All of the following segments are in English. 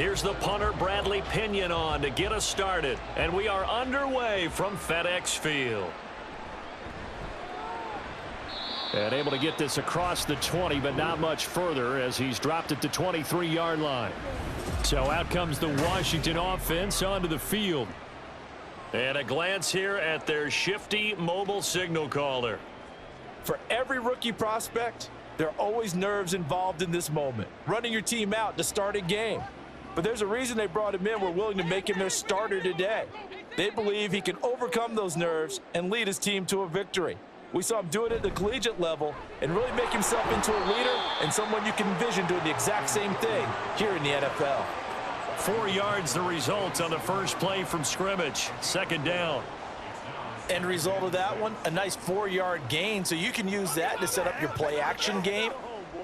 Here's the punter, Bradley Pinion, on to get us started. And we are underway from FedEx Field. And able to get this across the 20, but not much further as he's dropped it to 23-yard line. So out comes the Washington offense onto the field. And a glance here at their shifty mobile signal caller. For every rookie prospect, there are always nerves involved in this moment. Running your team out to start a game. But there's a reason they brought him in. We're willing to make him their starter today. They believe he can overcome those nerves and lead his team to a victory. We saw him do it at the collegiate level and really make himself into a leader and someone you can envision doing the exact same thing here in the NFL. 4 yards the result on the first play from scrimmage. Second down. End result of that one, a nice 4-yard gain, so you can use that to set up your play-action game,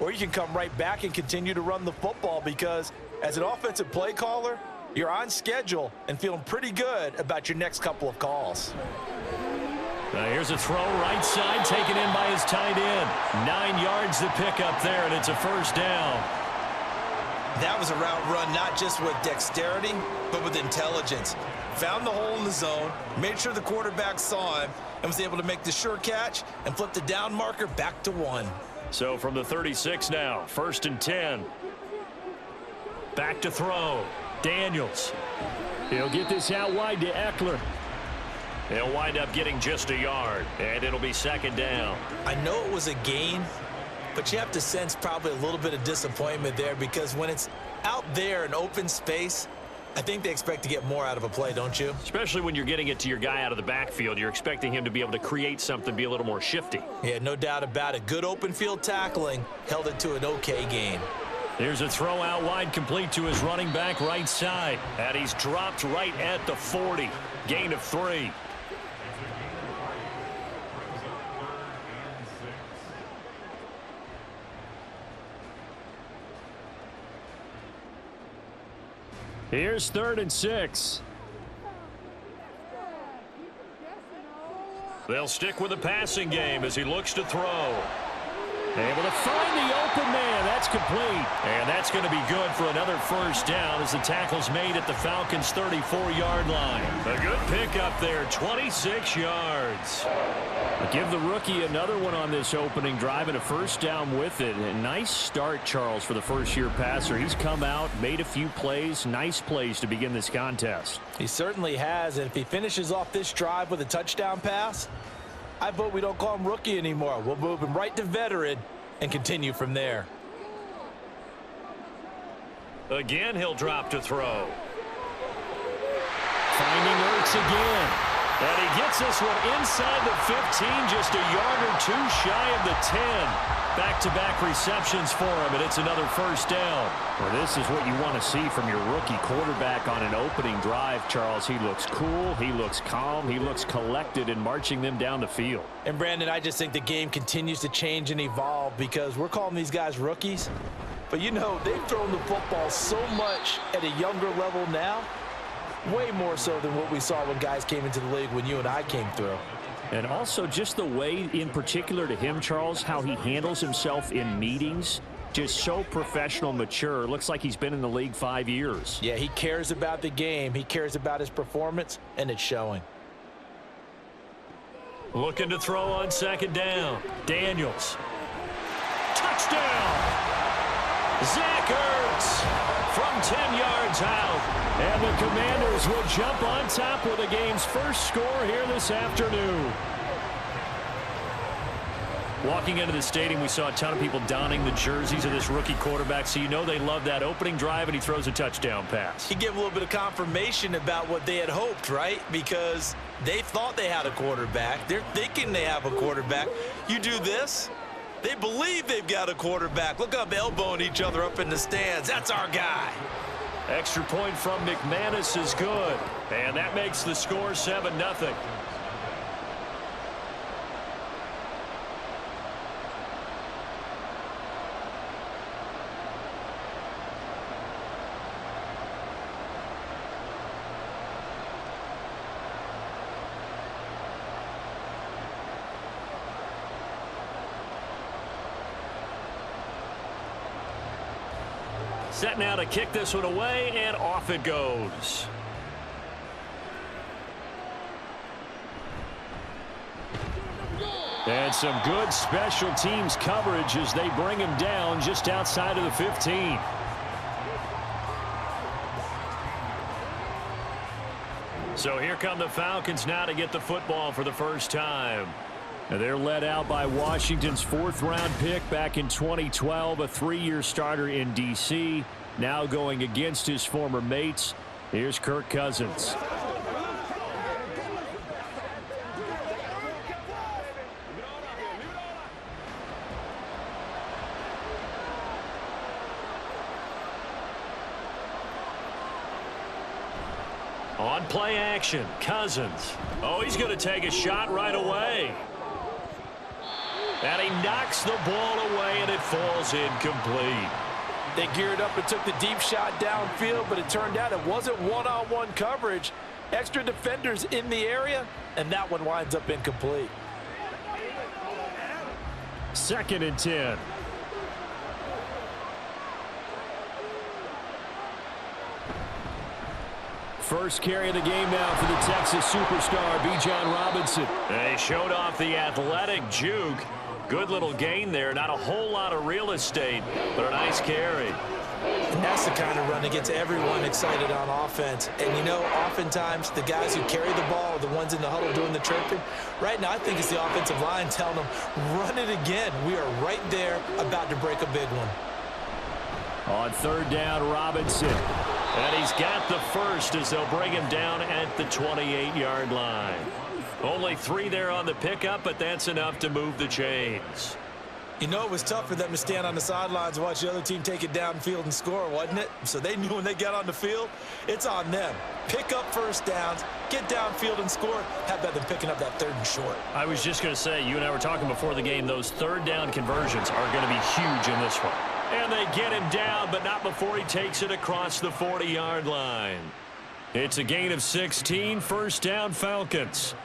or you can come right back and continue to run the football because as an offensive play caller, you're on schedule and feeling pretty good about your next couple of calls. Now here's a throw right side taken in by his tight end. 9 yards to pick up there, and it's a first down. That was a route run not just with dexterity, but with intelligence. Found the hole in the zone, made sure the quarterback saw him, and was able to make the sure catch and flip the down marker back to 1. So from the 36 now, 1st and 10. Back to throw. Daniels. He'll get this out wide to Eckler. He'll wind up getting just a yard, and it'll be second down. I know it was a gain, but you have to sense probably a little bit of disappointment there because when it's out there in open space, I think they expect to get more out of a play, don't you? Especially when you're getting it to your guy out of the backfield. You're expecting him to be able to create something, be a little more shifty. Yeah, no doubt about it. Good open field tackling held it to an okay gain. Here's a throw out wide, complete to his running back right side. And he's dropped right at the 40. Gain of 3. Here's 3rd and 6. They'll stick with the passing game as he looks to throw. Able to find the open man. That's complete. And that's going to be good for another first down as the tackle's made at the Falcons' 34-yard line. A good pickup there, 26 yards. Give the rookie another one on this opening drive and a first down with it. A nice start, Charles, for the first-year passer. He's come out, made a few plays, nice plays to begin this contest. He certainly has, and if he finishes off this drive with a touchdown pass, I vote we don't call him rookie anymore. We'll move him right to veteran and continue from there. Again, he'll drop to throw. Finding Ertz again. And he gets this one inside the 15, just a yard or two shy of the 10. Back-to-back receptions for him, and it's another first down. Well, this is what you want to see from your rookie quarterback on an opening drive, Charles. He looks cool, he looks calm, he looks collected in marching them down the field. And, Brandon, I just think the game continues to change and evolve because we're calling these guys rookies. But, you know, they've thrown the football so much at a younger level now, way more so than what we saw when guys came into the league when you and I came through. And also just the way, in particular to him, Charles, how he handles himself in meetings, just so professional, mature. Looks like he's been in the league 5 years. Yeah, he cares about the game. He cares about his performance, and it's showing. Looking to throw on second down. Daniels. Touchdown! Zach Ertz from 10 yards out. And the Commanders will jump on top with the game's first score here this afternoon. Walking into the stadium, we saw a ton of people donning the jerseys of this rookie quarterback, so you know they love that opening drive, and he throws a touchdown pass. He gave a little bit of confirmation about what they had hoped, right? Because they thought they had a quarterback. They're thinking they have a quarterback. You do this, they believe they've got a quarterback. Look up, elbowing each other up in the stands. That's our guy. Extra point from McManus is good. And that makes the score 7-0. Set now to kick this one away, and off it goes. And some good special teams coverage as they bring him down just outside of the 15. So here come the Falcons now to get the football for the first time. And they're led out by Washington's 4th-round pick back in 2012, a 3-year starter in D.C., now going against his former mates. Here's Kirk Cousins. On play action, Cousins. Oh, he's going to take a shot right away. And he knocks the ball away, and it falls incomplete. They geared up and took the deep shot downfield, but it turned out it wasn't one-on-one coverage. Extra defenders in the area, and that one winds up incomplete. 2nd and 10. First carry of the game now for the Texas superstar, Bijan Robinson. They showed off the athletic juke. Good little gain there. Not a whole lot of real estate, but a nice carry. And that's the kind of run that gets everyone excited on offense. And, you know, oftentimes the guys who carry the ball are the ones in the huddle doing the chirping. Right now, I think it's the offensive line telling them, run it again. We are right there about to break a big one. On 3rd down, Robinson. And he's got the first as they'll bring him down at the 28-yard line. Only 3 there on the pickup, but that's enough to move the chains. You know, it was tough for them to stand on the sidelines and watch the other team take it downfield and score, wasn't it? So they knew when they got on the field, it's on them. Pick up first downs, get downfield and score. How about them picking up that 3rd and short? I was just going to say, you and I were talking before the game, those 3rd down conversions are going to be huge in this one. And they get him down, but not before he takes it across the 40-yard line. It's a gain of 16, 1st down Falcons.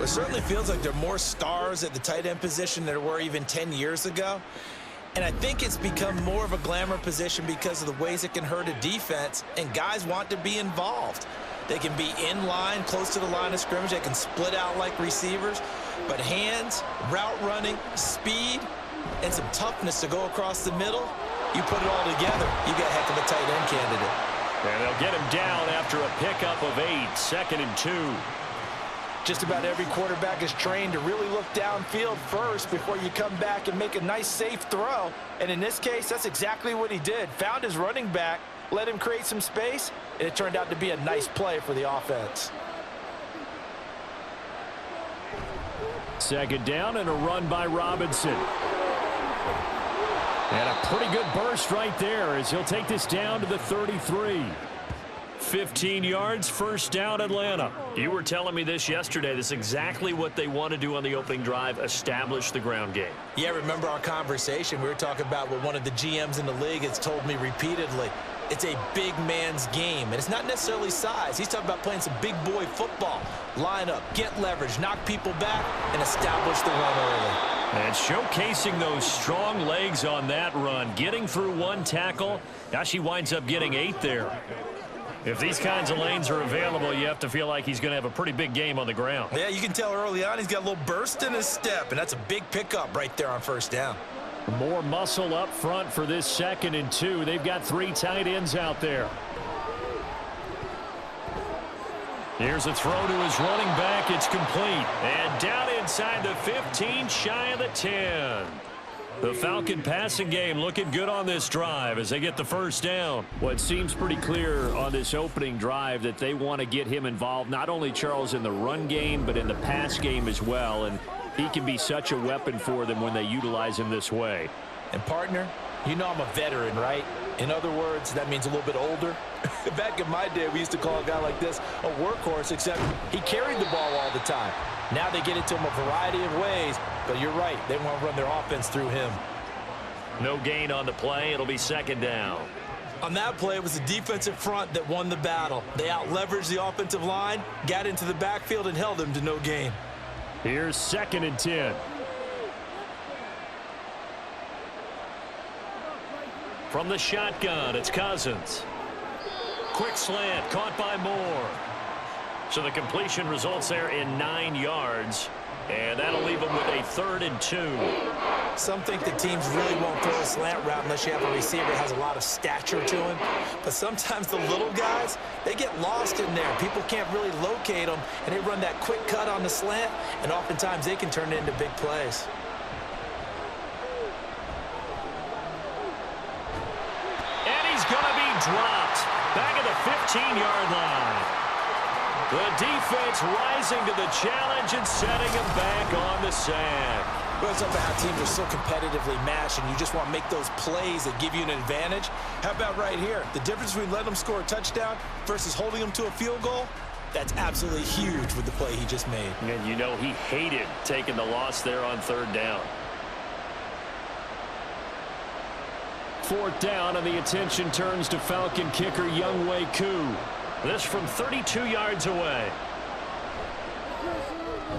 It certainly feels like there are more stars at the tight end position than there were even 10 years ago. And I think it's become more of a glamour position because of the ways it can hurt a defense, and guys want to be involved. They can be in line, close to the line of scrimmage. They can split out like receivers. But hands, route running, speed, and some toughness to go across the middle, you put it all together, you get a heck of a tight end candidate. And they'll get him down after a pickup of 8, 2nd and 2. Just about every quarterback is trained to really look downfield first before you come back and make a nice, safe throw. And in this case, that's exactly what he did. Found his running back, let him create some space, and it turned out to be a nice play for the offense. 2nd down and a run by Robinson. And a pretty good burst right there as he'll take this down to the 33. 15 yards, 1st down Atlanta. You were telling me this yesterday. This is exactly what they want to do on the opening drive, establish the ground game. Yeah, remember our conversation? We were talking about what one of the GMs in the league has told me repeatedly. It's a big man's game, and it's not necessarily size. He's talking about playing some big boy football. Line up, get leverage, knock people back, and establish the run early. And showcasing those strong legs on that run, getting through 1 tackle. Now she winds up getting 8 there. If these kinds of lanes are available, you have to feel like he's going to have a pretty big game on the ground. Yeah, you can tell early on he's got a little burst in his step, and that's a big pickup right there on 1st down. More muscle up front for this 2nd and 2. They've got 3 tight ends out there. Here's a throw to his running back. It's complete. And down inside the 15, shy of the 10. The Falcon passing game looking good on this drive as they get the 1st down. Well, it seems pretty clear on this opening drive that they want to get him involved, not only, Charles, in the run game, but in the pass game as well. And he can be such a weapon for them when they utilize him this way. And, partner, you know I'm a veteran, right? In other words, that means a little bit older. Back in my day, we used to call a guy like this a workhorse, except he carried the ball all the time. Now they get it to him a variety of ways, but you're right. They want to run their offense through him. No gain on the play. It'll be 2nd down. On that play, it was the defensive front that won the battle. They out-leveraged the offensive line, got into the backfield, and held them to no gain. Here's 2nd and 10. From the shotgun, it's Cousins. Quick slant, caught by Moore. So the completion results there in 9 yards. And that'll leave them with a 3rd and 2. Some think the teams really won't throw a slant route unless you have a receiver that has a lot of stature to him. But sometimes the little guys, they get lost in there. People can't really locate them, and they run that quick cut on the slant, and oftentimes they can turn it into big plays. And he's going to be dropped back at the 15-yard line. The defense rising to the challenge and setting him back on the sack. Well, it's about how teams are so competitively matched, and you just want to make those plays that give you an advantage. How about right here? The difference between letting them score a touchdown versus holding them to a field goal, that's absolutely huge with the play he just made. And you know he hated taking the loss there on 3rd down. 4th down, and the attention turns to Falcon kicker Younghoe Koo. This from 32 yards away.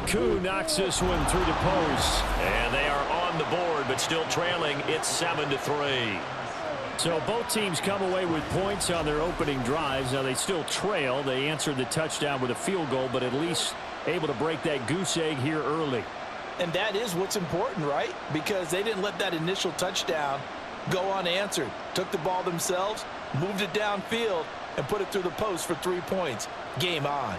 Koo knocks this one through the post. And they are on the board, but still trailing. It's 7-3. So both teams come away with points on their opening drives. Now they still trail. They answered the touchdown with a field goal, but at least able to break that goose egg here early. And that is what's important, right? Because they didn't let that initial touchdown go unanswered. Took the ball themselves, moved it downfield, and put it through the post for 3 points. Game on.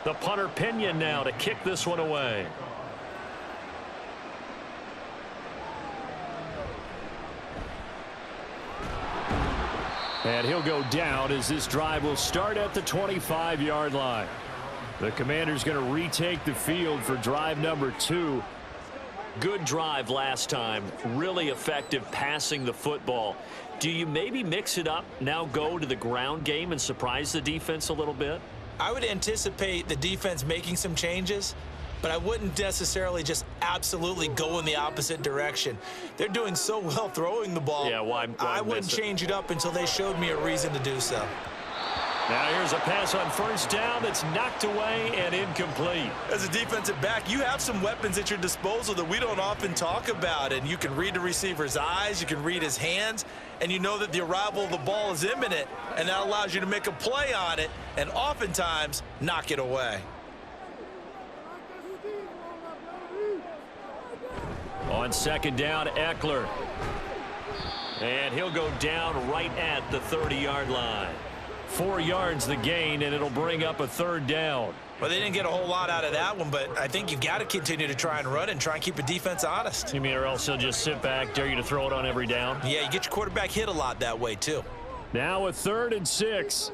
The punter Pinion now to kick this one away. And he'll go down as this drive will start at the 25-yard line. The Commander's going to retake the field for drive number 2. Good drive last time. Really effective passing the football. Do you maybe mix it up, now go to the ground game and surprise the defense a little bit? I would anticipate the defense making some changes, but I wouldn't necessarily just absolutely go in the opposite direction. They're doing so well throwing the ball. Yeah, why I wouldn't change it up until they showed me a reason to do so. Now here's a pass on 1st down that's knocked away and incomplete. As a defensive back, you have some weapons at your disposal that we don't often talk about, and you can read the receiver's eyes, you can read his hands, and you know that the arrival of the ball is imminent, and that allows you to make a play on it and oftentimes knock it away. On 2nd down, Eckler. And he'll go down right at the 30-yard line. 4 yards the gain, and it'll bring up a 3rd down. Well, they didn't get a whole lot out of that one, but I think you've got to continue to try and run and try and keep a defense honest. You mean or else he'll just sit back, dare you to throw it on every down? Yeah, you get your quarterback hit a lot that way, too. Now a 3rd and 6.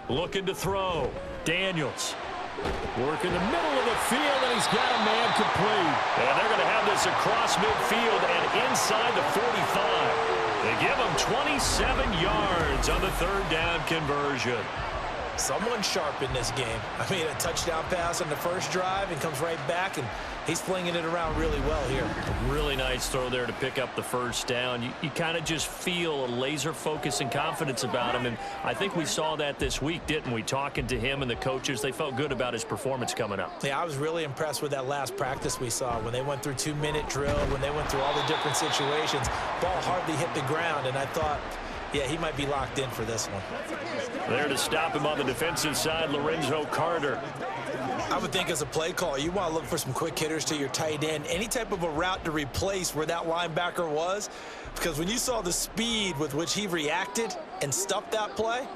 Looking to throw. Daniels. Work in the middle of the field, and he's got a man complete. And they're going to have this across midfield and inside the 45. They give him 27 yards on the 3rd down conversion. Someone sharp in this game. I mean, a touchdown pass on the first drive and comes right back, and he's flinging it around really well here. Really nice throw there to pick up the 1st down. You kind of just feel a laser focus and confidence about him, and I think we saw that this week, didn't we? Talking to him and the coaches, they felt good about his performance coming up. Yeah, I was really impressed with that last practice we saw when they went through 2-minute drill, when they went through all the different situations. Ball hardly hit the ground, and I thought, yeah, he might be locked in for this one. There to stop him on the defensive side, Lorenzo Carter. I would think as a play call, you want to look for some quick hitters to your tight end, any type of a route to replace where that linebacker was, because when you saw the speed with which he reacted and stuffed that play,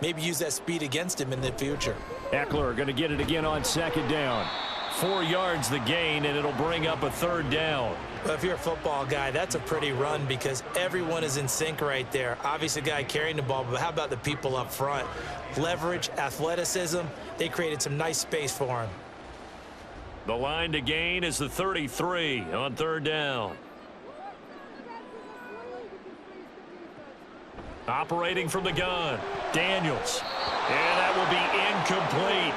maybe use that speed against him in the future. Eckler going to get it again on 2nd down. 4 yards the gain, and it'll bring up a 3rd down. Well, if you're a football guy, that's a pretty run because everyone is in sync right there. Obviously, the guy carrying the ball, but how about the people up front? Leverage, athleticism, they created some nice space for him. The line to gain is the 33 on 3rd down. Operating from the gun, Daniels. And that will be incomplete.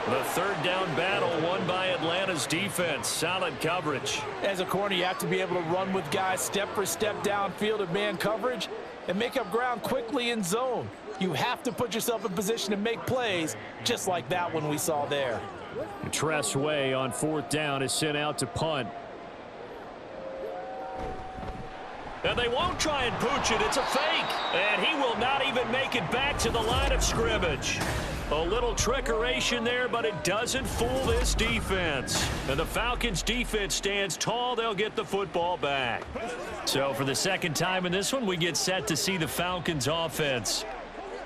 The third down battle won by Atlanta's defense. Solid coverage. As a corner, you have to be able to run with guys step for step downfield of man coverage and make up ground quickly in zone. You have to put yourself in position to make plays, just like that one we saw there. Tress Way on fourth down is sent out to punt. And they won't try and pooch it. It's a fake. And he will not even make it back to the line of scrimmage. A little trickeration there, but it doesn't fool this defense. And the Falcons defense stands tall. They'll get the football back. So for the second time in this one, we get set to see the Falcons offense.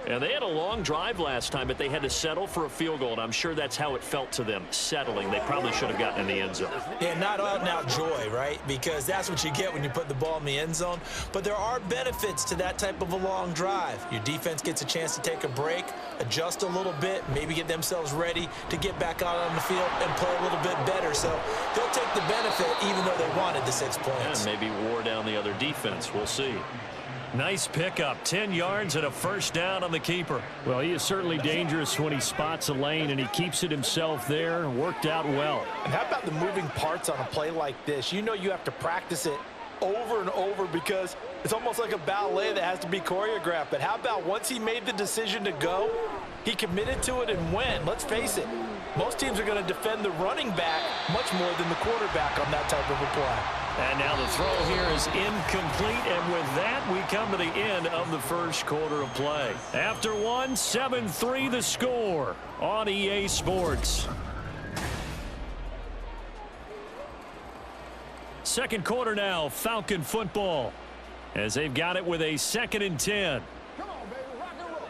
And they had a long drive last time, but they had to settle for a field goal, and I'm sure that's how it felt to them, settling. They probably should have gotten in the end zone. Yeah, not out and out joy, right? Because that's what you get when you put the ball in the end zone. But there are benefits to that type of a long drive. Your defense gets a chance to take a break, adjust a little bit, maybe get themselves ready to get back out on the field and play a little bit better. So they'll take the benefit even though they wanted the 6 points. And maybe wore down the other defense. We'll see. Nice pickup, 10 yards and a first down on the keeper. Well, he is certainly dangerous when he spots a lane, and he keeps it himself there. Worked out well. And how about the moving parts on a play like this? You know you have to practice it over and over because it's almost like a ballet that has to be choreographed. But how about once he made the decision to go, he committed to it and went. Let's face it, most teams are going to defend the running back much more than the quarterback on that type of a play. And now the throw here is incomplete, and with that, we come to the end of the first quarter of play. After one, 7-3 the score on EA Sports. Second quarter now, Falcon football, as they've got it with a 2nd and 10. Come on, baby, rock and roll.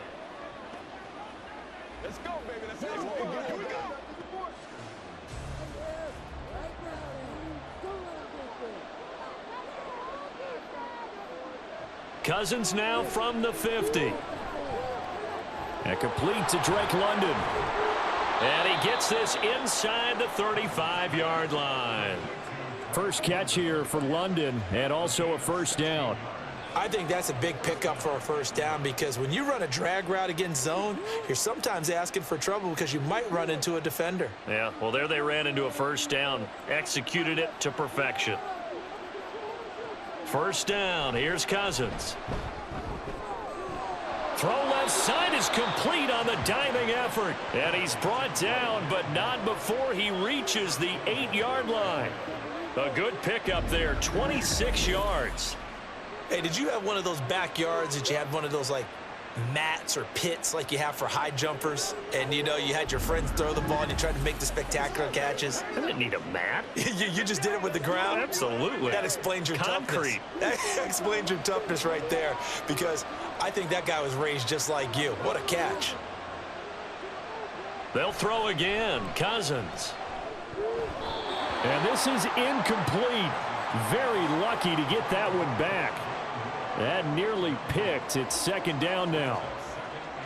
Let's go, baby. Let's go. Here we go. Cousins now from the 50. And complete to Drake London. And he gets this inside the 35-yard line. First catch here for London, and also a first down. I think that's a big pickup for a first down because when you run a drag route against zone, you're sometimes asking for trouble because you might run into a defender. Yeah, well, there they ran into a first down. Executed it to perfection. First down, here's Cousins. Throw left side is complete on the diving effort. And he's brought down, but not before he reaches the 8-yard line. A good pickup there, 26 yards. Hey, did you have one of those backyards that you had one of those, like, mats or pits like you have for high jumpers? And, you know, you had your friends throw the ball and you tried to make the spectacular catches? I didn't need a mat. you just did it with the ground? Absolutely. That explains your concrete. Toughness. That explains your toughness right there because I think that guy was raised just like you. What a catch. They'll throw again. Cousins. And this is incomplete. Very lucky to get that one back. That nearly picked. It's second down now.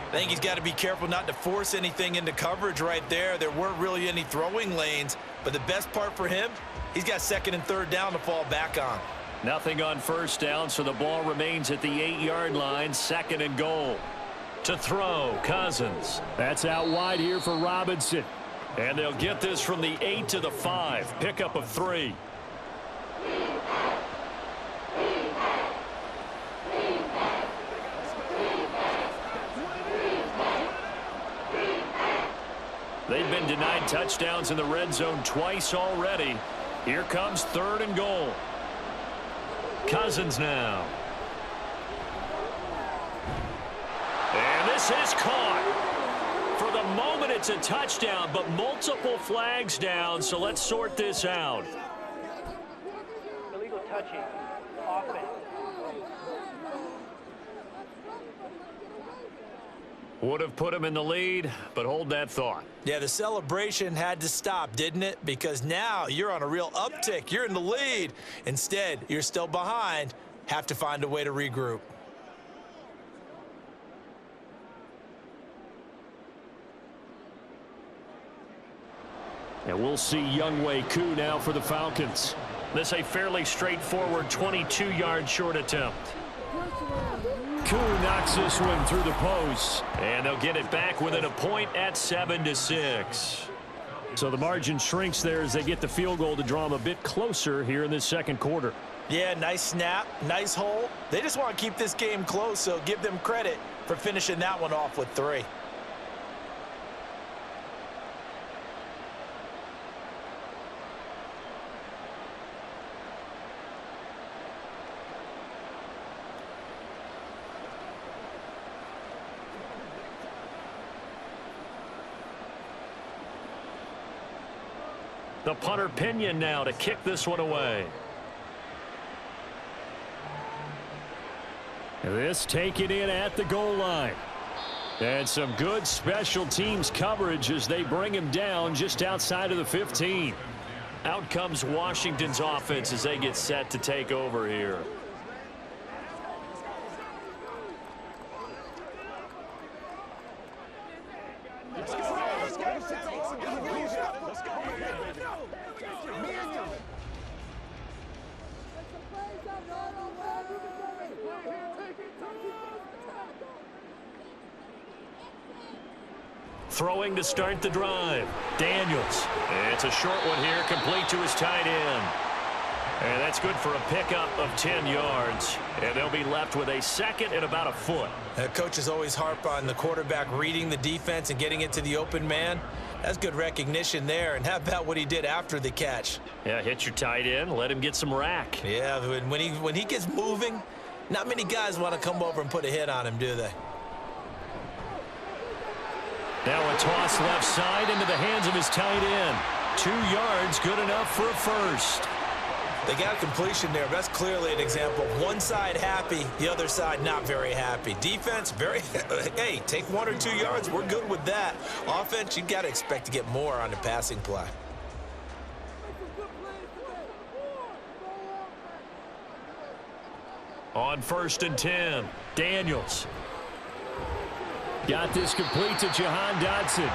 I think he's got to be careful not to force anything into coverage right there. There weren't really any throwing lanes, but the best part for him, he's got 2nd and 3rd down to fall back on. Nothing on first down, so the ball remains at the 8-yard line, 2nd and goal. To throw, Cousins. That's out wide here for Robinson. And they'll get this from the 8 to the 5. Pickup of 3. They've been denied touchdowns in the red zone twice already. Here comes 3rd and goal. Cousins now. And this is caught. For the moment, it's a touchdown, but multiple flags down, so let's sort this out. Illegal touching. Offense. Would have put him in the lead, but hold that thought. Yeah, the celebration had to stop, didn't it? Because now you're on a real uptick. You're in the lead. Instead, you're still behind. Have to find a way to regroup. And we'll see Younghoe Koo now for the Falcons. This a fairly straightforward 22-yard short attempt. Koo knocks this one through the post. And they'll get it back within a point at 7-6. So the margin shrinks there as they get the field goal to draw them a bit closer here in this second quarter. Yeah, nice snap, nice hole. They just want to keep this game close, so give them credit for finishing that one off with 3. The punter Pinion now to kick this one away. This taken in at the goal line. And some good special teams coverage as they bring him down just outside of the 15. Out comes Washington's offense as they get set to take over here. Throwing to start the drive. Daniels. It's a short one here, complete to his tight end. And that's good for a pickup of 10 yards. And they'll be left with a second and about a foot. Coaches always harp on the quarterback reading the defense and getting it to the open man. That's good recognition there. And how about what he did after the catch? Yeah, hit your tight end, let him get some rack. Yeah, when he gets moving, not many guys want to come over and put a hit on him, do they? Now a toss left side into the hands of his tight end. 2 yards, good enough for a first. They got a completion there. That's clearly an example of one side happy, the other side not very happy. Defense, hey, take 1 or 2 yards. We're good with that. Offense, you got to expect to get more on the passing play. On 1st and 10, Daniels. Got this complete to Jahan Dotson.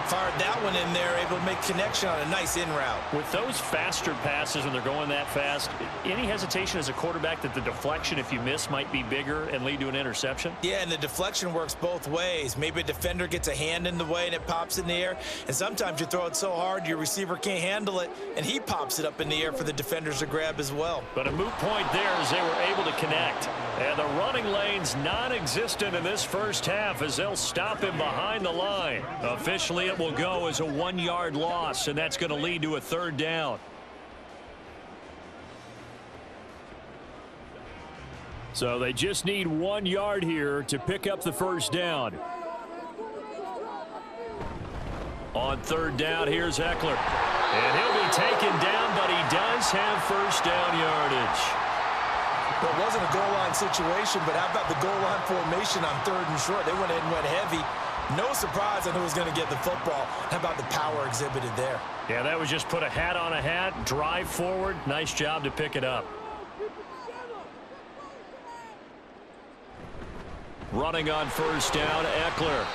Fired that one in there, able to make connection on a nice in route. With those faster passes when they're going that fast, any hesitation as a quarterback that the deflection, if you miss, might be bigger and lead to an interception? Yeah, and the deflection works both ways. Maybe a defender gets a hand in the way and it pops in the air, and sometimes you throw it so hard your receiver can't handle it, and he pops it up in the air for the defenders to grab as well. But a moot point there as they were able to connect. And the running lane's non-existent in this first half as they'll stop him behind the line. Officially, it will go as a 1-yard loss, and that's going to lead to a 3rd down. So they just need 1 yard here to pick up the first down. On 3rd down, here's Eckler. And he'll be taken down, but he does have first down yardage. Well, it wasn't a goal line situation, but how about the goal line formation on 3rd and short? They went in and went heavy. No surprise on who was going to get the football. How about the power exhibited there? Yeah, that was just put a hat on a hat, drive forward. Nice job to pick it up. Running on 1st down, Eckler.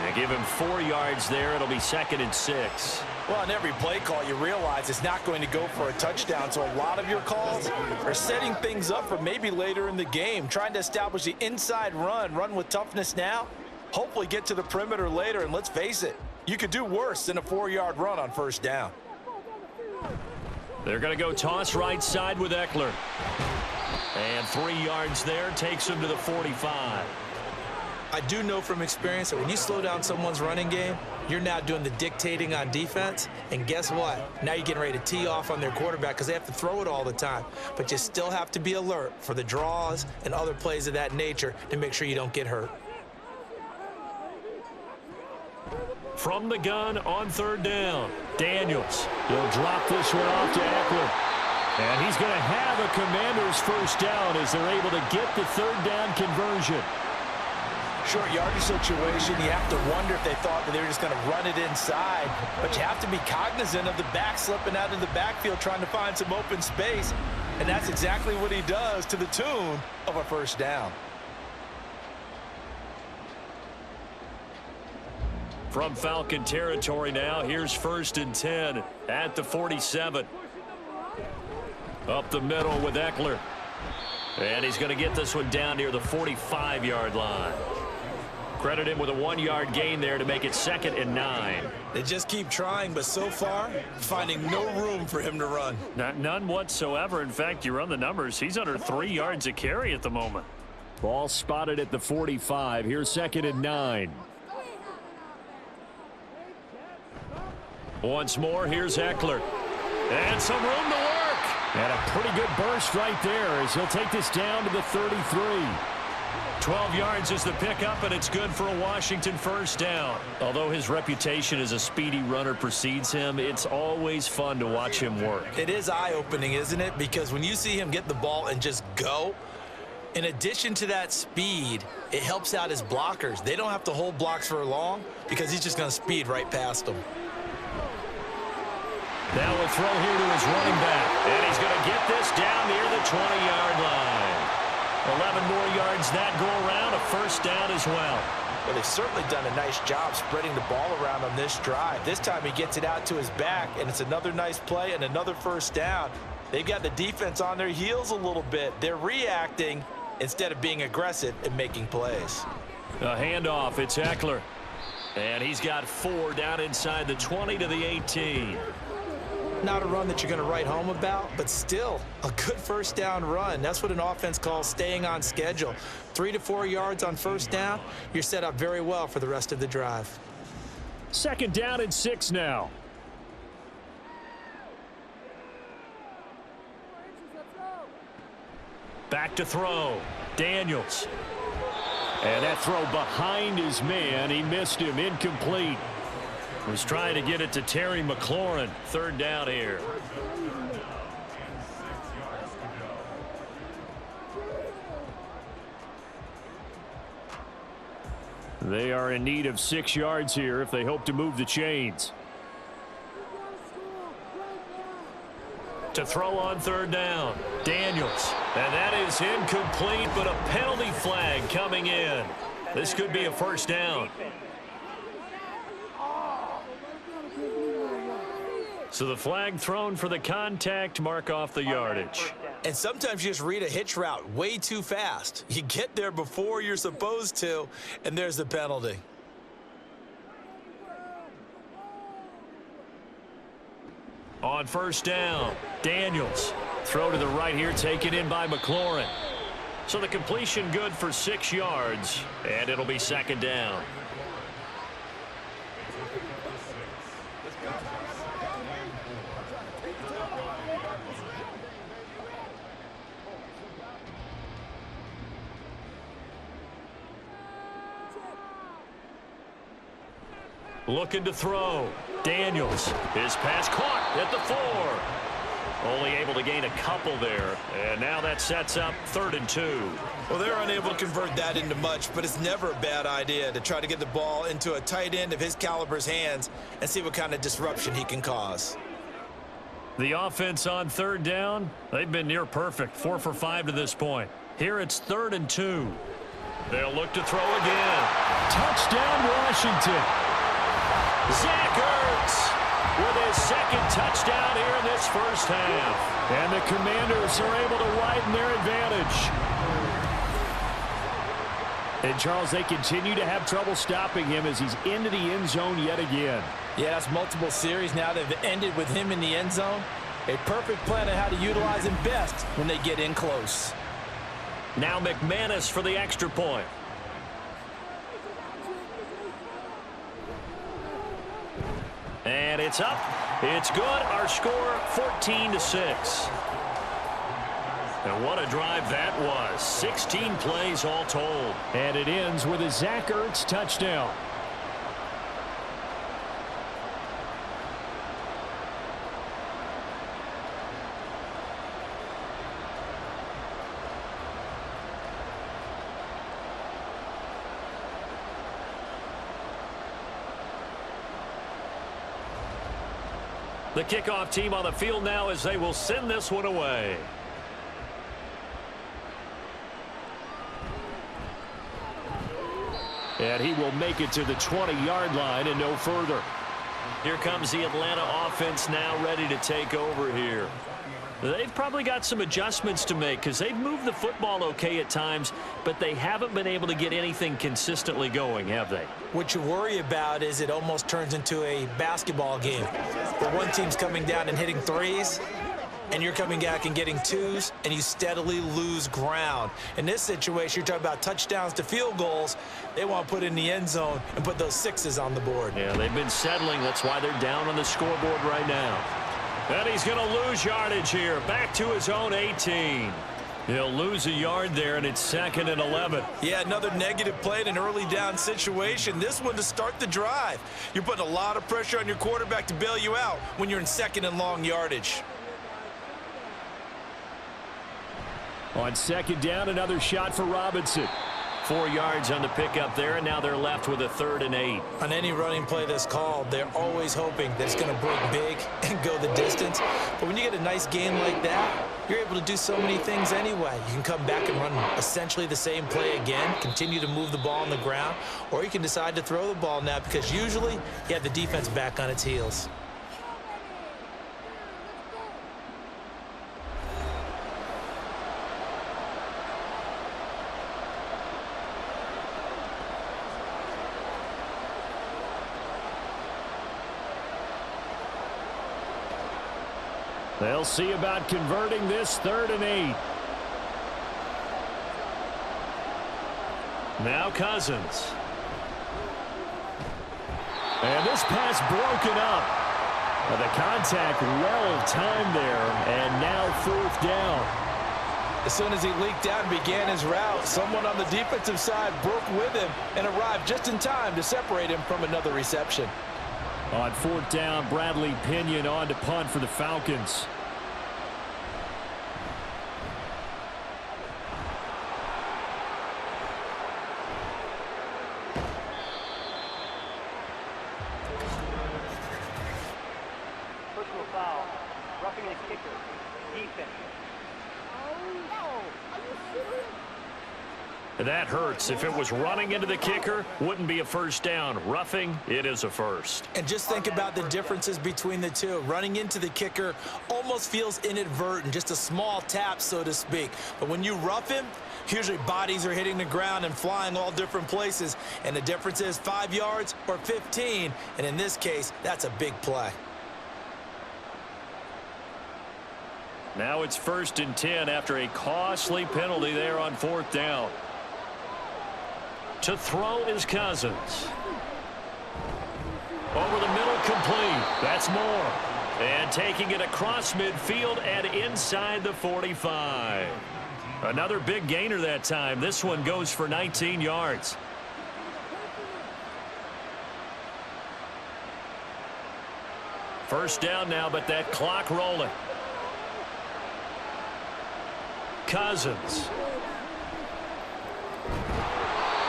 And give him 4 yards there. It'll be 2nd and 6. Well, on every play call, you realize it's not going to go for a touchdown. So a lot of your calls are setting things up for maybe later in the game, trying to establish the inside run with toughness now. Hopefully get to the perimeter later, and let's face it, you could do worse than a 4-yard run on 1st down. They're going to go toss right side with Eckler. And 3 yards there takes him to the 45. I do know from experience that when you slow down someone's running game, you're now doing the dictating on defense. And guess what? Now you're getting ready to tee off on their quarterback because they have to throw it all the time. But you still have to be alert for the draws and other plays of that nature to make sure you don't get hurt. From the gun on 3rd down, Daniels. He'll drop this one off to Eckler. And he's going to have a Commander's first down as they're able to get the 3rd down conversion. Short yardage situation, you have to wonder if they thought that they were just going to run it inside. But you have to be cognizant of the back slipping out of the backfield trying to find some open space. And that's exactly what he does to the tune of a 1st down. From Falcon territory now, here's 1st and 10 at the 47. Up the middle with Eckler. And he's going to get this one down near the 45-yard line. Credit him with a 1-yard gain there to make it 2nd and 9. They just keep trying, but so far, finding no room for him to run. None whatsoever. In fact, you run the numbers. He's under 3 yards a carry at the moment. Ball spotted at the 45. Here's 2nd and 9. Once more, here's Eckler. And some room to work. And a pretty good burst right there as he'll take this down to the 33. 12 yards is the pickup, and it's good for a Washington first down. Although his reputation as a speedy runner precedes him, it's always fun to watch him work. It is eye-opening, isn't it? Because when you see him get the ball and just go, in addition to that speed, it helps out his blockers. They don't have to hold blocks for long because he's just going to speed right past them. Now a throw here to his running back, and he's going to get this down near the 20-yard line. 11 more yards that go around, a first down as well. Well, they've certainly done a nice job spreading the ball around on this drive. This time he gets it out to his back, and it's another nice play and another first down. They've got the defense on their heels a little bit. They're reacting instead of being aggressive and making plays. A handoff, it's Eckler. And he's got 4 down inside the 20 to the 18. Not a run that you're going to write home about, but still a good first down run. That's what an offense calls staying on schedule. 3 to 4 yards on first down, you're set up very well for the rest of the drive. 2nd down and 6 now. Back to throw. Daniels. And that throw behind his man. He missed him. Incomplete. Was trying to get it to Terry McLaurin. 3rd down here. They are in need of 6 yards here if they hope to move the chains. To throw on 3rd down. Daniels. And that is incomplete, but a penalty flag coming in. This could be a first down. So the flag thrown for the contact, mark off the yardage. And sometimes you just read a hitch route way too fast. You get there before you're supposed to, and there's the penalty. On first down, Daniels. Throw to the right here, taken in by McLaurin. So the completion good for 6 yards, and it'll be 2nd down. Looking to throw. Daniels. His pass caught at the 4. Only able to gain a couple there. And now that sets up 3rd and 2. Well, they're unable to convert that into much, but it's never a bad idea to try to get the ball into a tight end of his caliber's hands and see what kind of disruption he can cause. The offense on 3rd down, they've been near perfect. 4 for 5 to this point. Here it's 3rd and 2. They'll look to throw again. Touchdown, Washington. Zach Ertz with his 2nd touchdown here in this first half. And the Commanders are able to widen their advantage. And, Charles, they continue to have trouble stopping him as he's into the end zone yet again. Yeah, that's multiple series now. They've ended with him in the end zone. A perfect plan on how to utilize him best when they get in close. Now McManus for the extra point. And it's up. It's good. Our score 14-6. And what a drive that was. 16 plays all told. And it ends with a Zach Ertz touchdown. The kickoff team on the field now as they will send this one away. And he will make it to the 20-yard line and no further. Here comes the Atlanta offense now ready to take over here. They've probably got some adjustments to make because they've moved the football okay at times, but they haven't been able to get anything consistently going, have they? What you worry about is it almost turns into a basketball game where one team's coming down and hitting threes, and you're coming back and getting twos, and you steadily lose ground. In this situation, you're talking about touchdowns to field goals. They want to put in the end zone and put those sixes on the board. Yeah, they've been settling. That's why they're down on the scoreboard right now. And he's going to lose yardage here. Back to his own 18. He'll lose a yard there, and it's 2nd and 11. Yeah, another negative play in an early down situation. This one to start the drive. You're putting a lot of pressure on your quarterback to bail you out when you're in 2nd and long yardage. On 2nd down, another shot for Robinson. 4 yards on the pickup there, and now they're left with a 3rd and 8. On any running play that's called, they're always hoping that it's going to break big and go the distance. But when you get a nice game like that, you're able to do so many things anyway. You can come back and run essentially the same play again, continue to move the ball on the ground, or you can decide to throw the ball now because usually you have the defense back on its heels. They'll see about converting this 3rd and 8. Now Cousins. And this pass broken up. The contact well timed there, and now 4th down. As soon as he leaked out and began his route, someone on the defensive side broke with him and arrived just in time to separate him from another reception. On 4th down, Bradley Pinion on to punt for the Falcons. Personal foul. Roughing the kicker. Defense. That hurts. If it was running into the kicker, wouldn't be a 1st down. Roughing, it is a 1st. And just think about the differences between the two. Running into the kicker almost feels inadvertent, just a small tap, so to speak. But when you rough him, usually bodies are hitting the ground and flying all different places. And the difference is 5 yards or 15. And in this case, that's a big play. Now it's 1st and 10 after a costly penalty there on 4th down. To throw is Cousins. Over the middle, complete. That's more. And taking it across midfield and inside the 45. Another big gainer that time. This one goes for 19 yards. First down now, but that clock rolling. Cousins.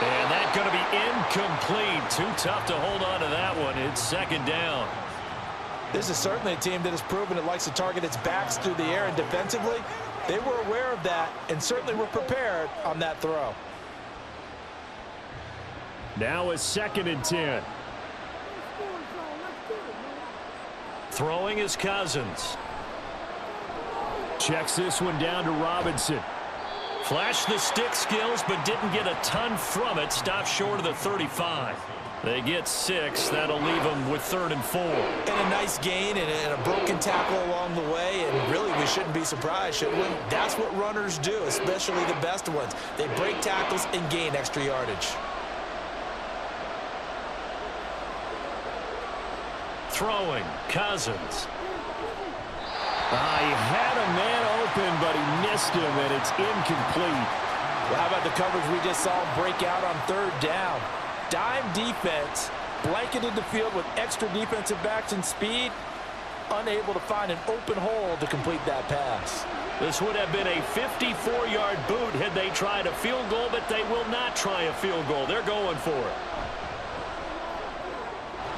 And that's going to be incomplete. Too tough to hold on to that one. It's 2nd down. This is certainly a team that has proven it likes to target its backs through the air, and defensively, they were aware of that and certainly were prepared on that throw. Now is 2nd and 10. Throwing is Cousins. Checks this one down to Robinson. Flashed the stick skills, but didn't get a ton from it. Stopped short of the 35. They get 6. That'll leave them with 3rd and 4. And a nice gain and a broken tackle along the way. And really, we shouldn't be surprised, should we? That's what runners do, especially the best ones. They break tackles and gain extra yardage. Throwing, Cousins. He had a man open, but he missed him, and it's incomplete. Well, how about the coverage we just saw break out on 3rd down? Dime defense, blanketed the field with extra defensive backs and speed, unable to find an open hole to complete that pass. This would have been a 54-yard boot had they tried a field goal, but they will not try a field goal. They're going for it.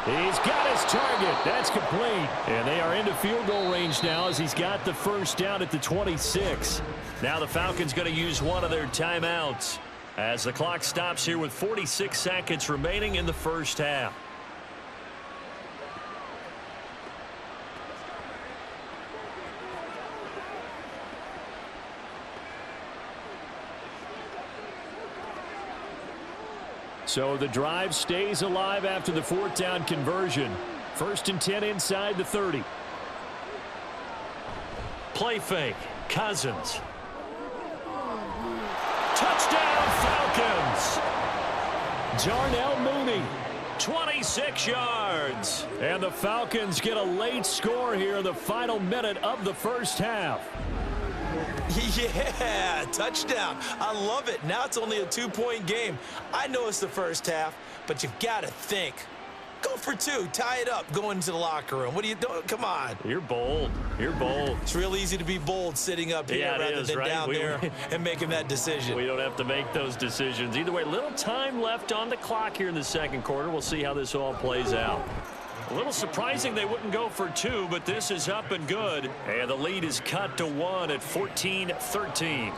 He's got his target. That's complete. And they are into field goal range now as he's got the 1st down at the 26. Now the Falcons going to use one of their timeouts as the clock stops here with 46 seconds remaining in the 1st half. So the drive stays alive after the fourth down conversion. 1st and 10 inside the 30. Play fake. Cousins. Touchdown Falcons. Darnell Mooney. 26 yards. And the Falcons get a late score here in the final minute of the first half. Yeah, touchdown. I love it. Now it's only a 2-point game. I know it's the first half, but you've got to think. Go for 2. Tie it up. Go into the locker room. What are you doing? Come on. You're bold. You're bold. It's real easy to be bold sitting up here rather than right? down there and making that decision. We don't have to make those decisions. Either way, little time left on the clock here in the second quarter. We'll see how this all plays out. A little surprising they wouldn't go for 2, but this is up and good. And the lead is cut to 1 at 14-13.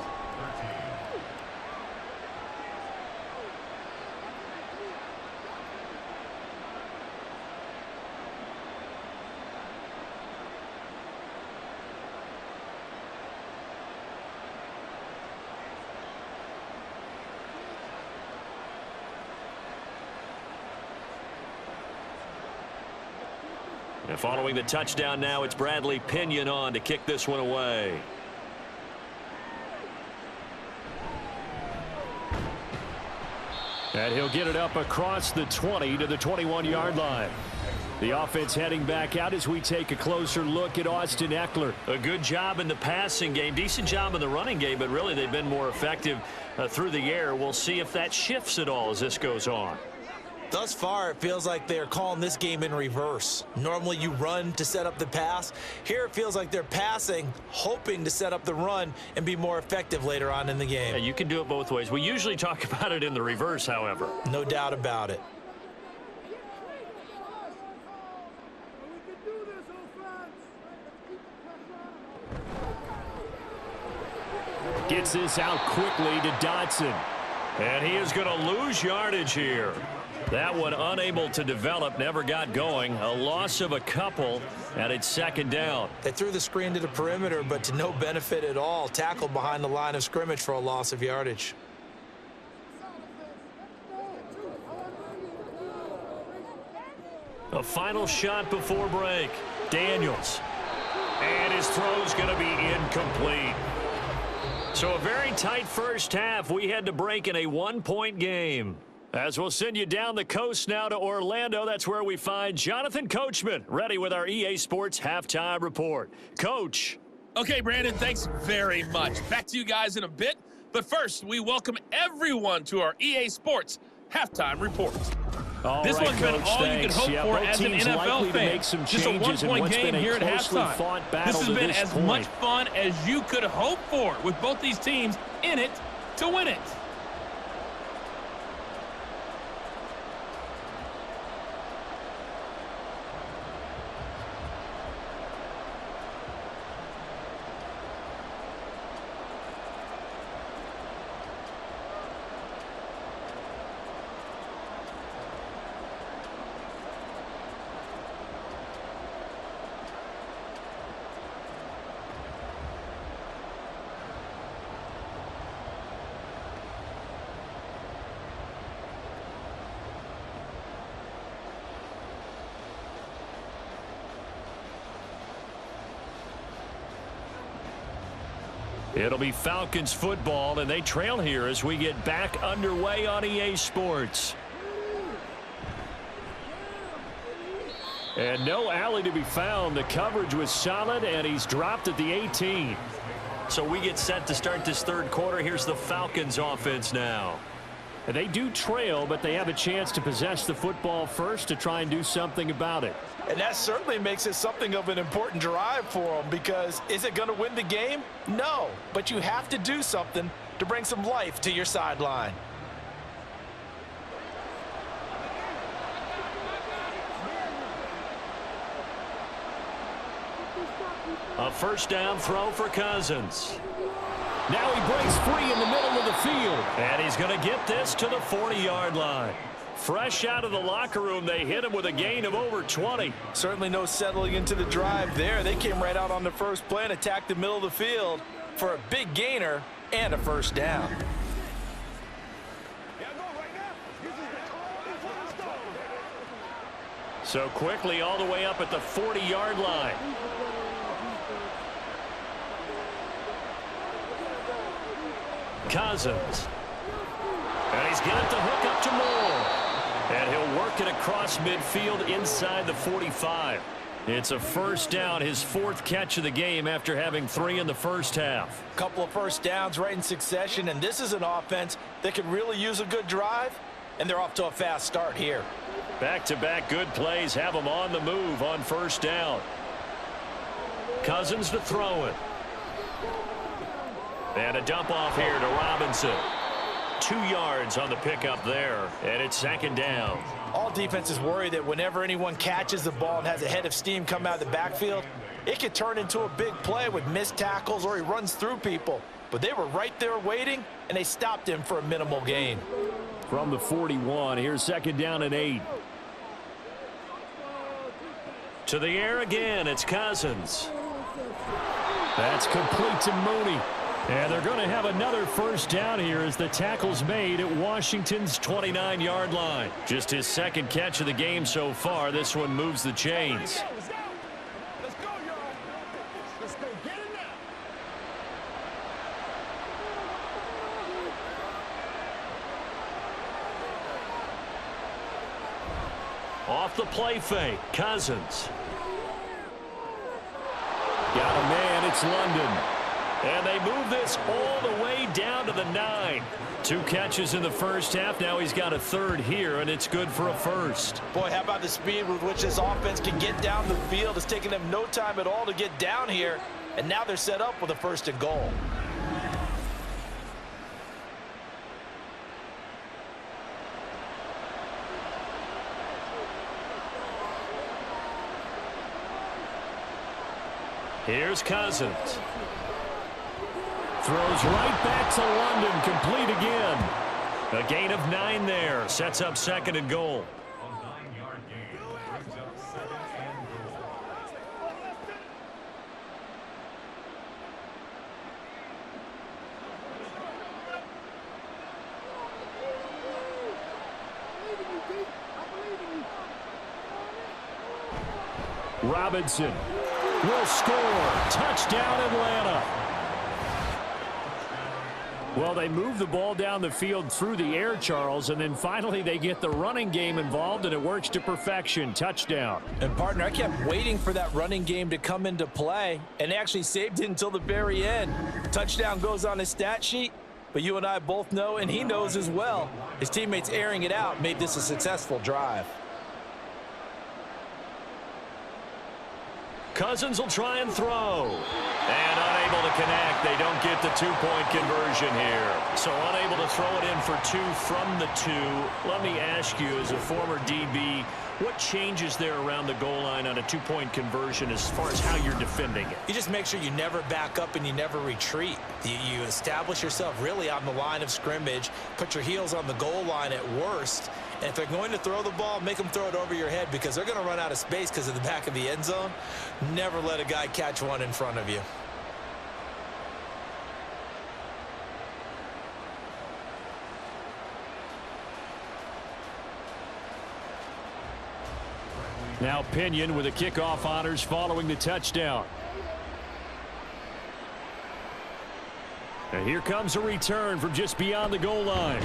And following the touchdown now, it's Bradley Pinion on to kick this one away. And he'll get it up across the 20 to the 21-yard line. The offense heading back out as we take a closer look at Austin Eckler. A good job in the passing game, decent job in the running game, but really they've been more effective through the air. We'll see if that shifts at all as this goes on. Thus far, it feels like they're calling this game in reverse. Normally, you run to set up the pass. Here, it feels like they're passing, hoping to set up the run and be more effective later on in the game. Yeah, you can do it both ways. We usually talk about it in the reverse, however. No doubt about it. Gets this out quickly to Dotson. And he is going to lose yardage here. That one unable to develop, never got going. A loss of a couple, and it's second down. They threw the screen to the perimeter, but to no benefit at all. Tackled behind the line of scrimmage for a loss of yardage. A final shot before break. Daniels. And his throw's going to be incomplete. So a very tight first half. We had to break in a 1-point game. As we'll send you down the coast now to Orlando, that's where we find Jonathan Coachman, ready with our EA Sports Halftime Report. Coach. Okay, Brandon, thanks very much. Back to you guys in a bit. But first, we welcome everyone to our EA Sports Halftime Report. This one's been all you could hope for as an NFL fan. Just a 1-point game here at halftime. This has been as much fun as you could hope for, with both these teams in it to win it. It'll be Falcons football, and they trail here as we get back underway on EA Sports. And no alley to be found. The coverage was solid, and he's dropped at the 18. So we get set to start this third quarter. Here's the Falcons offense now. And they do trail, but they have a chance to possess the football first to try and do something about it. And that certainly makes it something of an important drive for them, because is it going to win the game? No, but you have to do something to bring some life to your sideline. A first down throw for Cousins. Now he breaks free in the middle of the field. And he's going to get this to the 40-yard line. Fresh out of the locker room, they hit him with a gain of over 20. Certainly no settling into the drive there. They came right out on the first play and attacked the middle of the field for a big gainer and a first down. So quickly all the way up at the 40-yard line. Cousins. And he's got the hook up to Moore. And he'll work it across midfield inside the 45. It's a first down, his 4th catch of the game after having 3 in the first half. Couple of first downs right in succession, and this is an offense that could really use a good drive, and they're off to a fast start here. Back-to-back good plays have them on the move on first down. Cousins to throw it. And a dump off here to Robinson. 2 yards on the pickup there, and it's 2nd down. All defenses worry that whenever anyone catches the ball and has a head of steam come out of the backfield, it could turn into a big play with missed tackles or he runs through people. But they were right there waiting, and they stopped him for a minimal gain. From the 41, here's 2nd down and 8. To the air again, it's Cousins. That's complete to Mooney. And they're going to have another first down here as the tackle's made at Washington's 29-yard line. Just his 2nd catch of the game so far. This one moves the chains. Let's go. Let's go, y'all. Let's go. Get it now. Off the play fake, Cousins. Got a man, it's London. And they move this all the way down to the 9. 2 catches in the first half. Now he's got a 3rd here, and it's good for a 1st. Boy, how about the speed with which this offense can get down the field? It's taken them no time at all to get down here, and now they're set up with a 1st and goal. Here's Cousins. Throws right back to London, complete again. A gain of 9 there, sets up 2nd and goal. Robinson will score. Touchdown, Atlanta. Well, they move the ball down the field through the air, Charles, and then finally they get the running game involved, and it works to perfection. Touchdown. And, partner, I kept waiting for that running game to come into play, and actually saved it until the very end. Touchdown goes on his stat sheet, but you and I both know, and he knows as well, his teammates airing it out made this a successful drive. Cousins will try and throw. And unable to connect. They don't get the 2-point conversion here. So unable to throw it in for 2 from the 2. Let me ask you, as a former DB, what changes there around the goal line on a 2-point conversion as far as how you're defending it? You just make sure you never back up and you never retreat. You establish yourself really on the line of scrimmage, put your heels on the goal line at worst, and if they're going to throw the ball, make them throw it over your head because they're going to run out of space because of the back of the end zone. Never let a guy catch one in front of you. Now Pinion with the kickoff honors following the touchdown. And here comes a return from just beyond the goal line.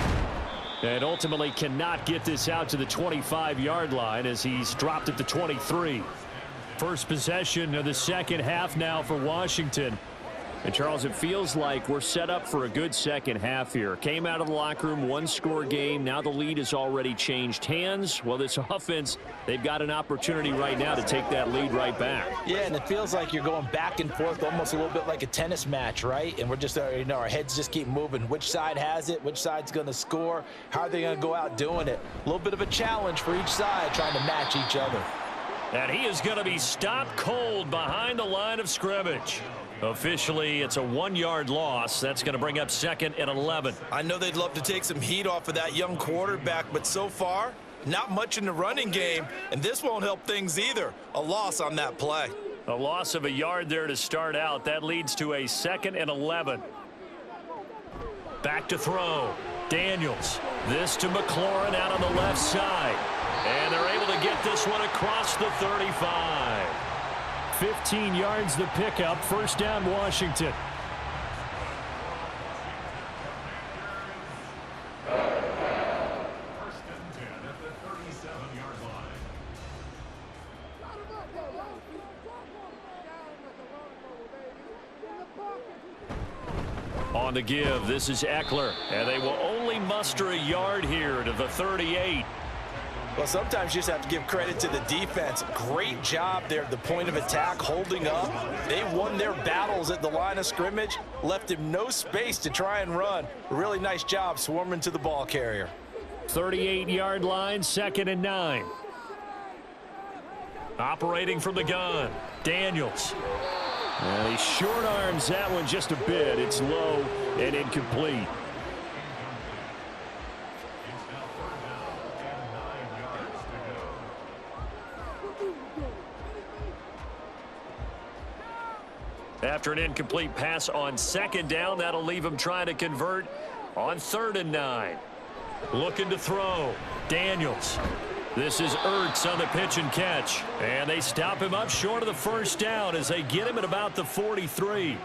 And ultimately cannot get this out to the 25-yard line as he's dropped at the 23. First possession of the second half now for Washington. And, Charles, it feels like we're set up for a good second half here. Came out of the locker room, 1-score game. Now the lead has already changed hands. Well, this offense, they've got an opportunity right now to take that lead right back. Yeah, and it feels like you're going back and forth almost a little bit like a tennis match, right? And we're just, our heads just keep moving. Which side has it? Which side's going to score? How are they going to go out doing it? A little bit of a challenge for each side trying to match each other. And he is going to be stopped cold behind the line of scrimmage. Officially, it's a 1-yard loss. That's going to bring up 2nd and 11. I know they'd love to take some heat off of that young quarterback, but so far, not much in the running game, and this won't help things either. A loss on that play. A loss of a yard there to start out. That leads to a 2nd and 11. Back to throw. Daniels. This to McLaurin out on the left side. And they're able to get this one across the 35. 15 yards the pickup. First down, Washington. On the give, this is Eckler, and they will only muster a yard here to the 38. Well, sometimes you just have to give credit to the defense. Great job there at the point of attack, holding up. They won their battles at the line of scrimmage, left him no space to try and run. A really nice job swarming to the ball carrier. 38-yard line, 2nd and 9. Operating from the gun, Daniels. He short arms that one just a bit. It's low and incomplete. After an incomplete pass on 2nd down, that'll leave him trying to convert on 3rd and 9. Looking to throw, Daniels. This is Ertz on the pitch and catch. And they stop him up short of the first down as they get him at about the 43.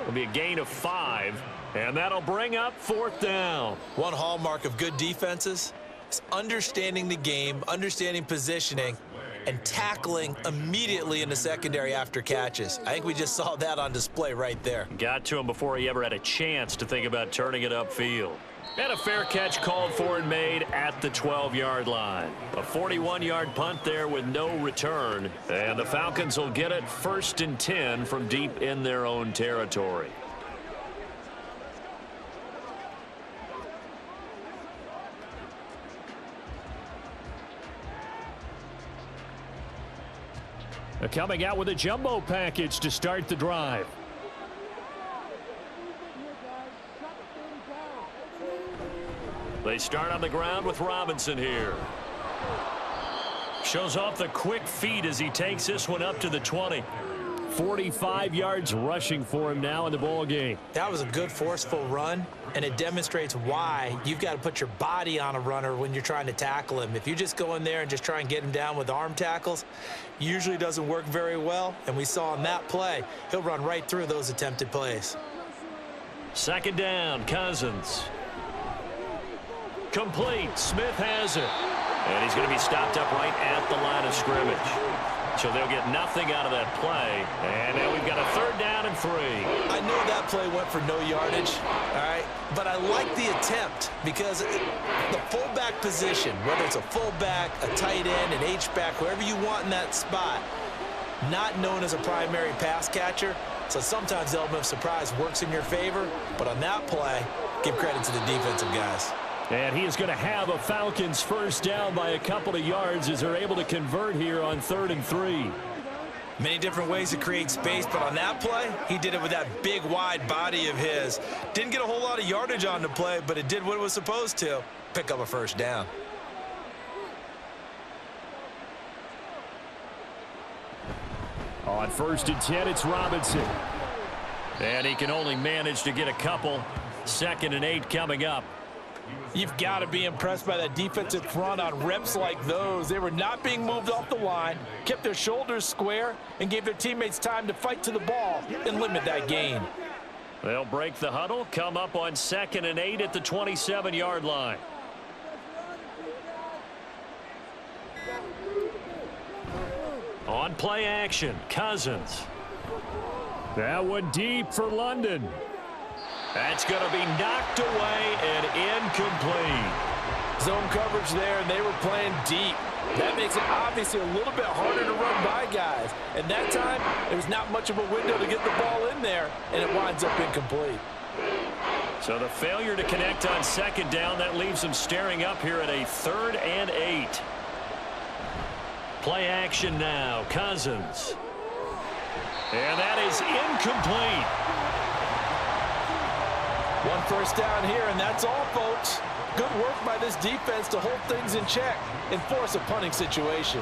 It'll be a gain of 5, and that'll bring up 4th down. One hallmark of good defenses is understanding the game, understanding positioning, and tackling immediately in the secondary after catches. I think we just saw that on display right there. Got to him before he ever had a chance to think about turning it upfield. And a fair catch called for and made at the 12-yard line. A 41-yard punt there with no return. And the Falcons will get it 1st and 10 from deep in their own territory. Coming out with a jumbo package to start the drive. They start on the ground with Robinson here. Shows off the quick feet as he takes this one up to the 20. 45 yards rushing for him now in the ball game. That was a good forceful run, and it demonstrates why you've got to put your body on a runner when you're trying to tackle him. If you just go in there and just try and get him down with arm tackles, usually doesn't work very well, and we saw in that play, he'll run right through those attempted plays. 2nd down, Cousins. Complete. Smith has it. And he's going to be stopped up right at the line of scrimmage. So they'll get nothing out of that play. And now we've got a 3rd down and 3. I know that play went for no yardage, all right? But I like the attempt because the fullback position, whether it's a fullback, a tight end, an H-back, wherever you want in that spot, not known as a primary pass catcher. So sometimes the element of surprise works in your favor. But on that play, give credit to the defensive guys. And he is going to have a Falcons 1st down by a couple of yards as they're able to convert here on 3rd and 3. Many different ways to create space, but on that play, he did it with that big, wide body of his. Didn't get a whole lot of yardage on the play, but it did what it was supposed to, pick up a 1st down. On 1st and 10, it's Robinson. And he can only manage to get a couple. 2nd and 8 coming up. You've got to be impressed by that defensive front on reps like those. They were not being moved off the line, kept their shoulders square, and gave their teammates time to fight to the ball and limit that gain. They'll break the huddle, come up on 2nd and 8 at the 27-yard line. On play action, Cousins. That one deep for London. That's going to be knocked away and incomplete. Zone coverage there, and they were playing deep. That makes it obviously a little bit harder to run by guys. And that time, there was not much of a window to get the ball in there, and it winds up incomplete. So the failure to connect on 2nd down, that leaves them staring up here at a 3rd and 8. Play action now, Cousins. And that is incomplete. 1 1st down here, and that's all, folks. Good work by this defense to hold things in check and force a punting situation.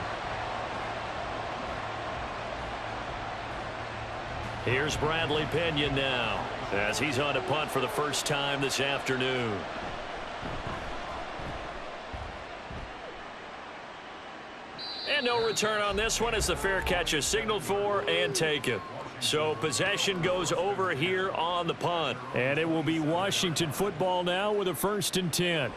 Here's Bradley Pinion now as he's on to punt for the first time this afternoon. And no return on this one as the fair catch is signaled for and taken. So possession goes over here on the punt. And it will be Washington football now with a 1st and 10.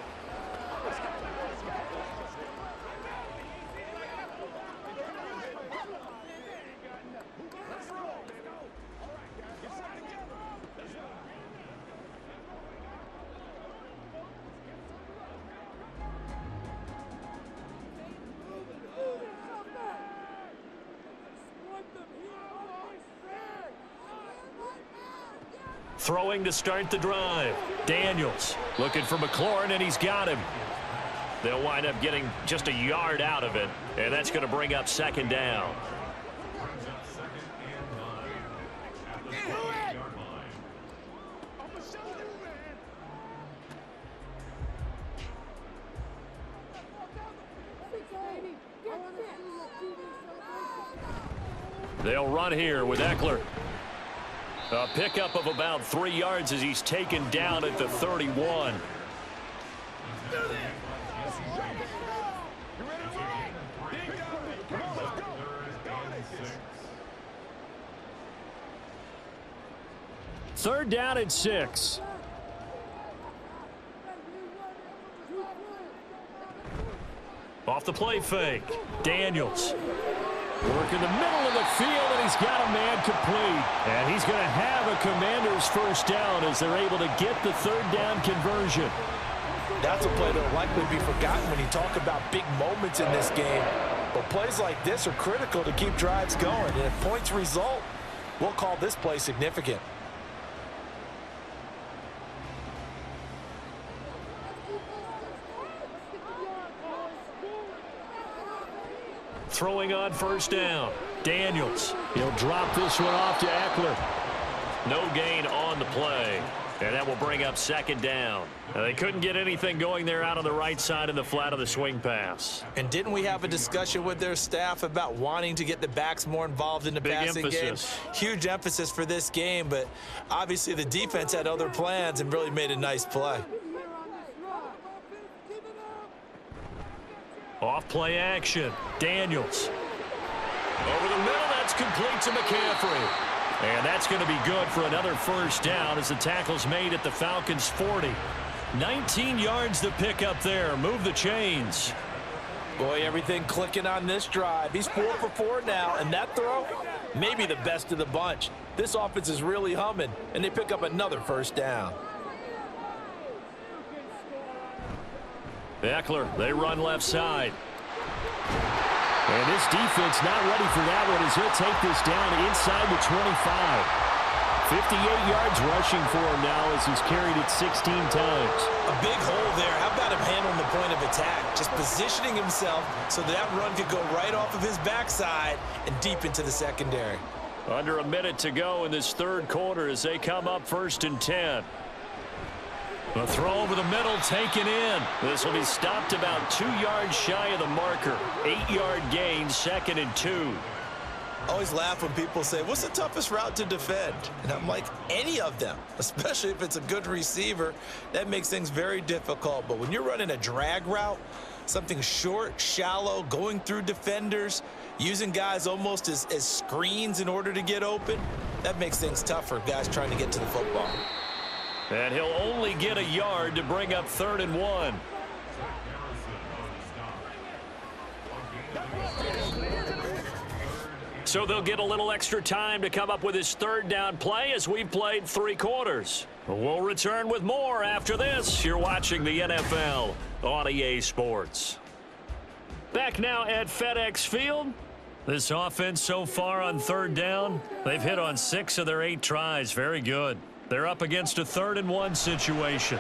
Throwing to start the drive. Daniels looking for McLaurin, and he's got him. They'll wind up getting just a yard out of it, and that's going to bring up 2nd down. They'll run here with Eckler. A pickup of about 3 yards as he's taken down at the 31. Third down and 6. Off the play fake. Daniels. Work in the middle of the field, and he's got a man complete. And he's going to have a Commanders 1st down as they're able to get the 3rd down conversion. That's a play that will likely be forgotten when you talk about big moments in this game. But plays like this are critical to keep drives going. And if points result, we'll call this play significant. Throwing on 1st down. Daniels. He'll drop this one off to Eckler. No gain on the play. And that will bring up 2nd down. Now, they couldn't get anything going there out on the right side in the flat of the swing pass. And didn't we have a discussion with their staff about wanting to get the backs more involved in the passing game? Huge emphasis for this game, but obviously the defense had other plans and really made a nice play. Off play action. Daniels. Over the middle, that's complete to McCaffrey. And that's going to be good for another 1st down as the tackle's made at the Falcons 40. 19 yards to pick up there. Move the chains. Boy, everything clicking on this drive. He's 4 for 4 now, and that throw, maybe the best of the bunch. This offense is really humming, and they pick up another 1st down. Eckler, they run left side. And this defense not ready for that one as he'll take this down inside the 25. 58 yards rushing for him now as he's carried it 16 times. A big hole there. How about him handling the point of attack? Just positioning himself so that run could go right off of his backside and deep into the secondary. Under a minute to go in this 3rd quarter as they come up 1st and 10. The throw over the middle taken in. This will be stopped about 2 yards shy of the marker. 8-yard gain, 2nd and 2. Always laugh when people say, what's the toughest route to defend? And I'm like, any of them, especially if it's a good receiver. That makes things very difficult. But when you're running a drag route, something short, shallow, going through defenders, using guys almost as screens in order to get open, that makes things tough for guys trying to get to the football. And he'll only get a yard to bring up 3rd and 1. So they'll get a little extra time to come up with his 3rd down play as we've played 3 quarters. We'll return with more after this. You're watching the NFL on EA Sports. Back now at FedEx Field. This offense so far on 3rd down, they've hit on 6 of their 8 tries. Very good. They're up against a 3rd and 1 situation.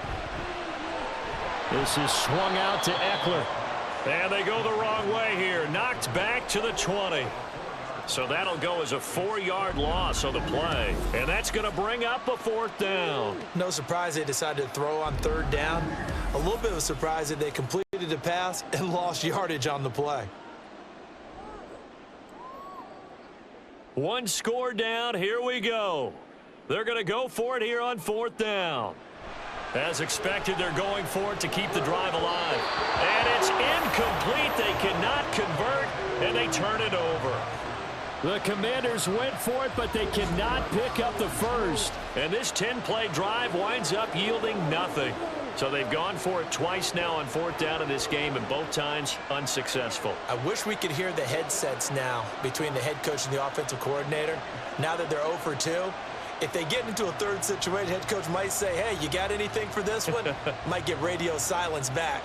This is swung out to Eckler. And they go the wrong way here. Knocked back to the 20. So that'll go as a 4-yard loss on the play. And that's going to bring up a 4th down. No surprise they decided to throw on 3rd down. A little bit of a surprise that they completed the pass and lost yardage on the play. 1 score down. Here we go. They're going to go for it here on 4th down. As expected, they're going for it to keep the drive alive. And it's incomplete. They cannot convert. and they turn it over. The Commanders went for it, but they cannot pick up the first. And this 10-play drive winds up yielding nothing. So they've gone for it twice now on 4th down in this game, and both times unsuccessful. I wish we could hear the headsets now between the head coach and the offensive coordinator. Now that they're 0 for 2, if they get into a third situation, head coach might say, hey, you got anything for this one? Might get radio silence back.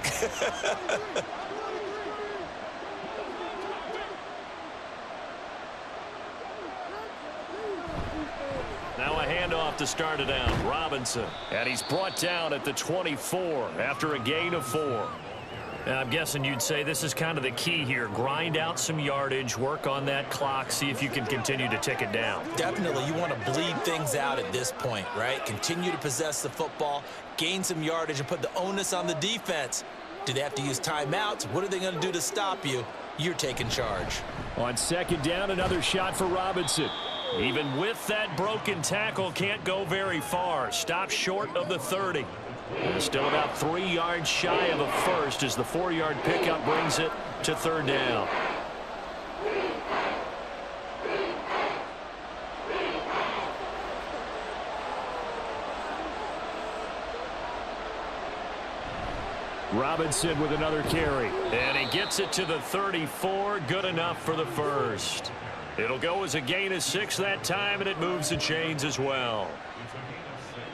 Now a handoff to start it out. Robinson. And he's brought down at the 24 after a gain of 4. And I'm guessing you'd say this is kind of the key here. Grind out some yardage, work on that clock, see if you can continue to tick it down. Definitely. You want to bleed things out at this point, right? Continue to possess the football, gain some yardage, and put the onus on the defense. Do they have to use timeouts? What are they going to do to stop you? You're taking charge. On 2nd down, another shot for Robinson. Even with that broken tackle, can't go very far. Stop short of the 30. And still about 3 yards shy of a first as the 4-yard pickup brings it to 3rd down. Robinson with another carry. And he gets it to the 34. Good enough for the first. It'll go as a gain of 6 that time, and it moves the chains as well.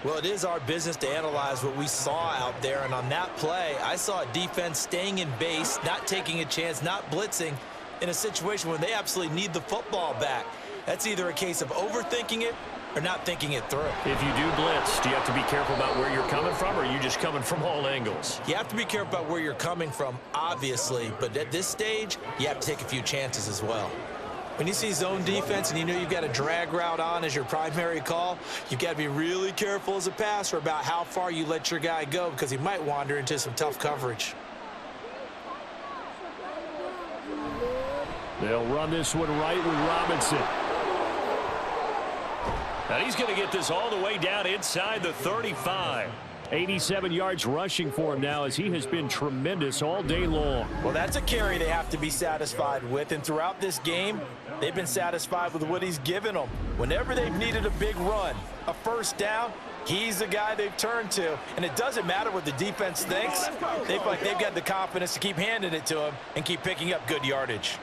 Well, it is our business to analyze what we saw out there, and on that play, I saw a defense staying in base, not taking a chance, not blitzing in a situation where they absolutely need the football back. That's either a case of overthinking it or not thinking it through. If you do blitz, do you have to be careful about where you're coming from, or are you just coming from all angles? You have to be careful about where you're coming from, obviously, but at this stage, you have to take a few chances as well. When you see zone defense and you know you've got a drag route on as your primary call, you've got to be really careful as a passer about how far you let your guy go because he might wander into some tough coverage. They'll run this one right with Robinson. And he's going to get this all the way down inside the 35. 87 yards rushing for him now as he has been tremendous all day long. Well, that's a carry they have to be satisfied with, and throughout this game, they've been satisfied with what he's given them. Whenever they've needed a big run, a 1st down, he's the guy they've turned to. And it doesn't matter what the defense thinks. They feel like they've got the confidence to keep handing it to him and keep picking up good yardage.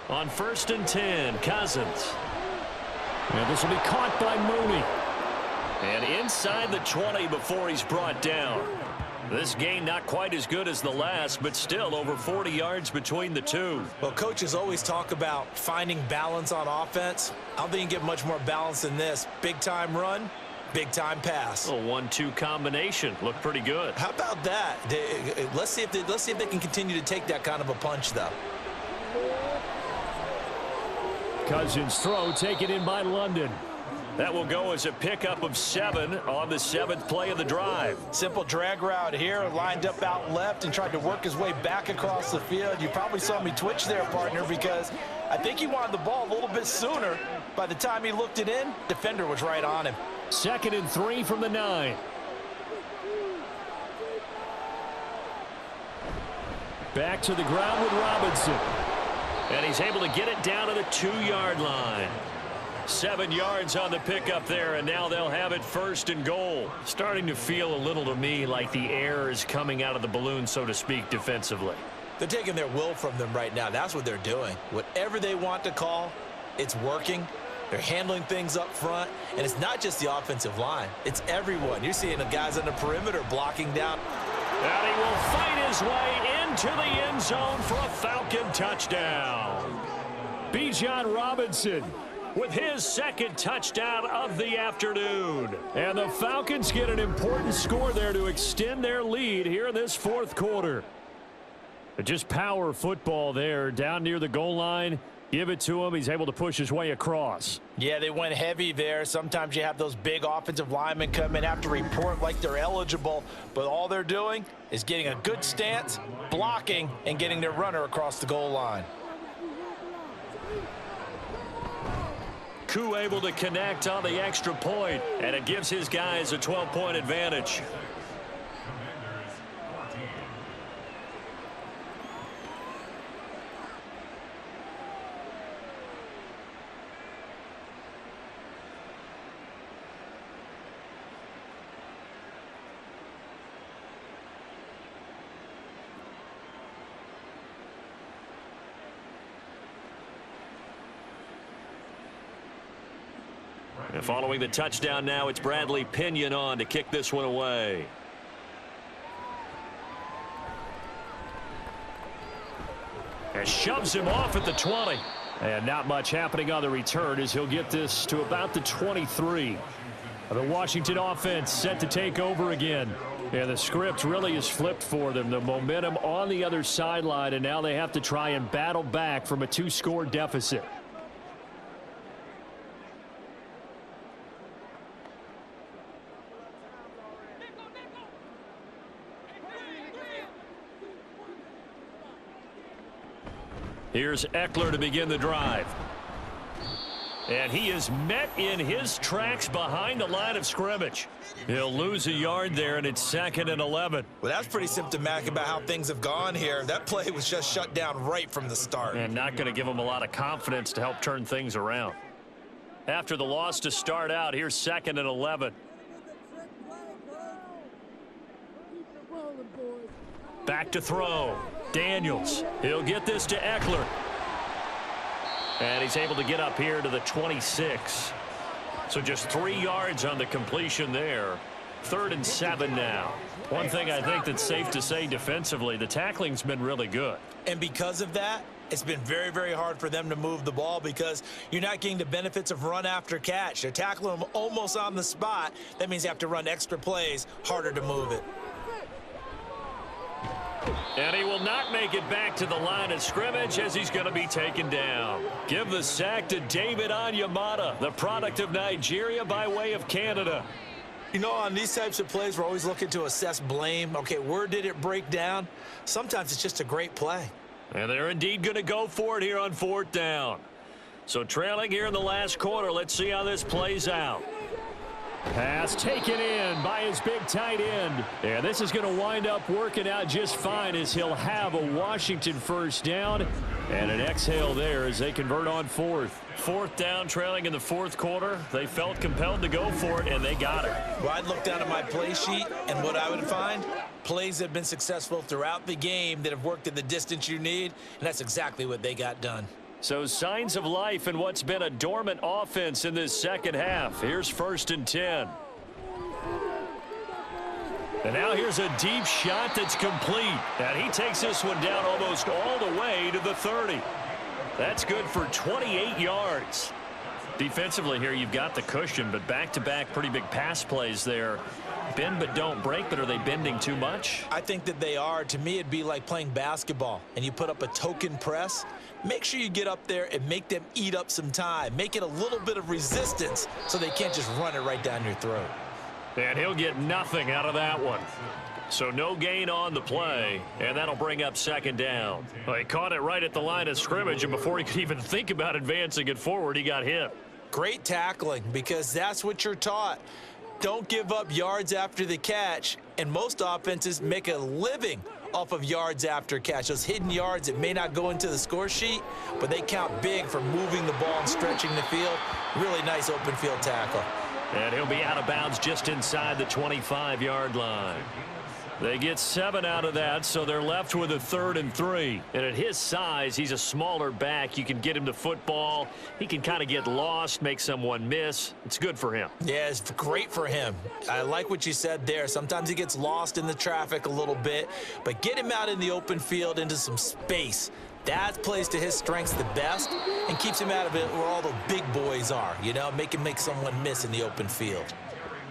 On 1st and 10, Cousins. And this will be caught by Mooney. And inside the 20 before he's brought down. This gain not quite as good as the last, but still over 40 yards between the two. Well, coaches always talk about finding balance on offense. I don't think you can get much more balance than this. Big-time run, big-time pass. A 1-2 combination. Looked pretty good. How about that? Let's see if they can continue to take that kind of a punch, though. Cousins throw taken in by London. That will go as a pickup of 7 on the 7th play of the drive. Simple drag route here, lined up out left and tried to work his way back across the field. You probably saw me twitch there, partner, because I think he wanted the ball a little bit sooner. By the time he looked it in, defender was right on him. 2nd and 3 from the 9. Back to the ground with Robinson. And he's able to get it down to the 2-yard line. 7 yards on the pickup there, and now they'll have it 1st and goal. Starting to feel a little to me like the air is coming out of the balloon, so to speak, defensively. They're taking their will from them right now. That's what they're doing. Whatever they want to call, it's working. They're handling things up front, and it's not just the offensive line. It's everyone. You're seeing the guys on the perimeter blocking down. And he will fight his way into the end zone for a Falcon touchdown. Bijan Robinson with his 2nd touchdown of the afternoon. And the Falcons get an important score there to extend their lead here in this 4th quarter. But just power football there down near the goal line. Give it to him. He's able to push his way across. Yeah, they went heavy there. Sometimes you have those big offensive linemen come in, have to report like they're eligible, but all they're doing is getting a good stance, blocking, and getting their runner across the goal line. Koo able to connect on the extra point, and it gives his guys a 12-point advantage. And following the touchdown now, it's Bradley Pinion on to kick this one away. And shoves him off at the 20. And not much happening on the return as he'll get this to about the 23. The Washington offense set to take over again. And the script really is flipped for them. The momentum on the other sideline, and now they have to try and battle back from a 2-score deficit. Here's Eckler to begin the drive. And he is met in his tracks behind the line of scrimmage. He'll lose a yard there, and it's 2nd and 11. Well, that's pretty symptomatic about how things have gone here. That play was just shut down right from the start. And not going to give him a lot of confidence to help turn things around. After the loss to start out, here's 2nd and 11. Back to throw. Daniels. He'll get this to Eckler. And he's able to get up here to the 26. So just 3 yards on the completion there. 3rd and 7 now. One thing I think that's safe to say defensively, the tackling's been really good. And because of that, it's been very, very hard for them to move the ball because you're not getting the benefits of run after catch. They're tackling them almost on the spot. That means you have to run extra plays, harder to move it. And he will not make it back to the line of scrimmage as he's going to be taken down. Give the sack to David Onyemata, the product of Nigeria by way of Canada. You know, on these types of plays, we're always looking to assess blame. Okay, where did it break down? Sometimes it's just a great play. And they're indeed going to go for it here on 4th down. So trailing here in the last quarter, let's see how this plays out. Pass taken in by his big tight end. And this is going to wind up working out just fine as he'll have a Washington 1st down. And an exhale there as they convert on 4th. 4th down, trailing in the 4th quarter. They felt compelled to go for it, and they got it. Well, I'd look down at my play sheet, and what I would find, plays that have been successful throughout the game that have worked at the distance you need, and that's exactly what they got done. So signs of life in what's been a dormant offense in this 2nd half. Here's 1st and 10. And now here's a deep shot that's complete. And he takes this one down almost all the way to the 30. That's good for 28 yards. Defensively here, you've got the cushion, but back-to-back pretty big pass plays there. Bend but don't break, but are they bending too much? I think that they are. To me, it'd be like playing basketball, and you put up a token press. Make sure you get up there and make them eat up some time. Make it a little bit of resistance so they can't just run it right down your throat. And he'll get nothing out of that one. So no gain on the play, and that'll bring up 2nd down. Well, he caught it right at the line of scrimmage, and before he could even think about advancing it forward, he got hit. Great tackling, because that's what you're taught. Don't give up yards after the catch, and most offenses make a living off of yards after catch. Those hidden yards that may not go into the score sheet, but they count big for moving the ball and stretching the field. Really nice open field tackle. And he'll be out of bounds just inside the 25-yard line. They get 7 out of that, so they're left with a 3rd and 3. And at his size, he's a smaller back. You can get him to football. He can kind of get lost, make someone miss. It's good for him. Yeah, it's great for him. I like what you said there. Sometimes he gets lost in the traffic a little bit, but get him out in the open field into some space. That plays to his strengths the best and keeps him out of it where all the big boys are, you know, make him make someone miss in the open field.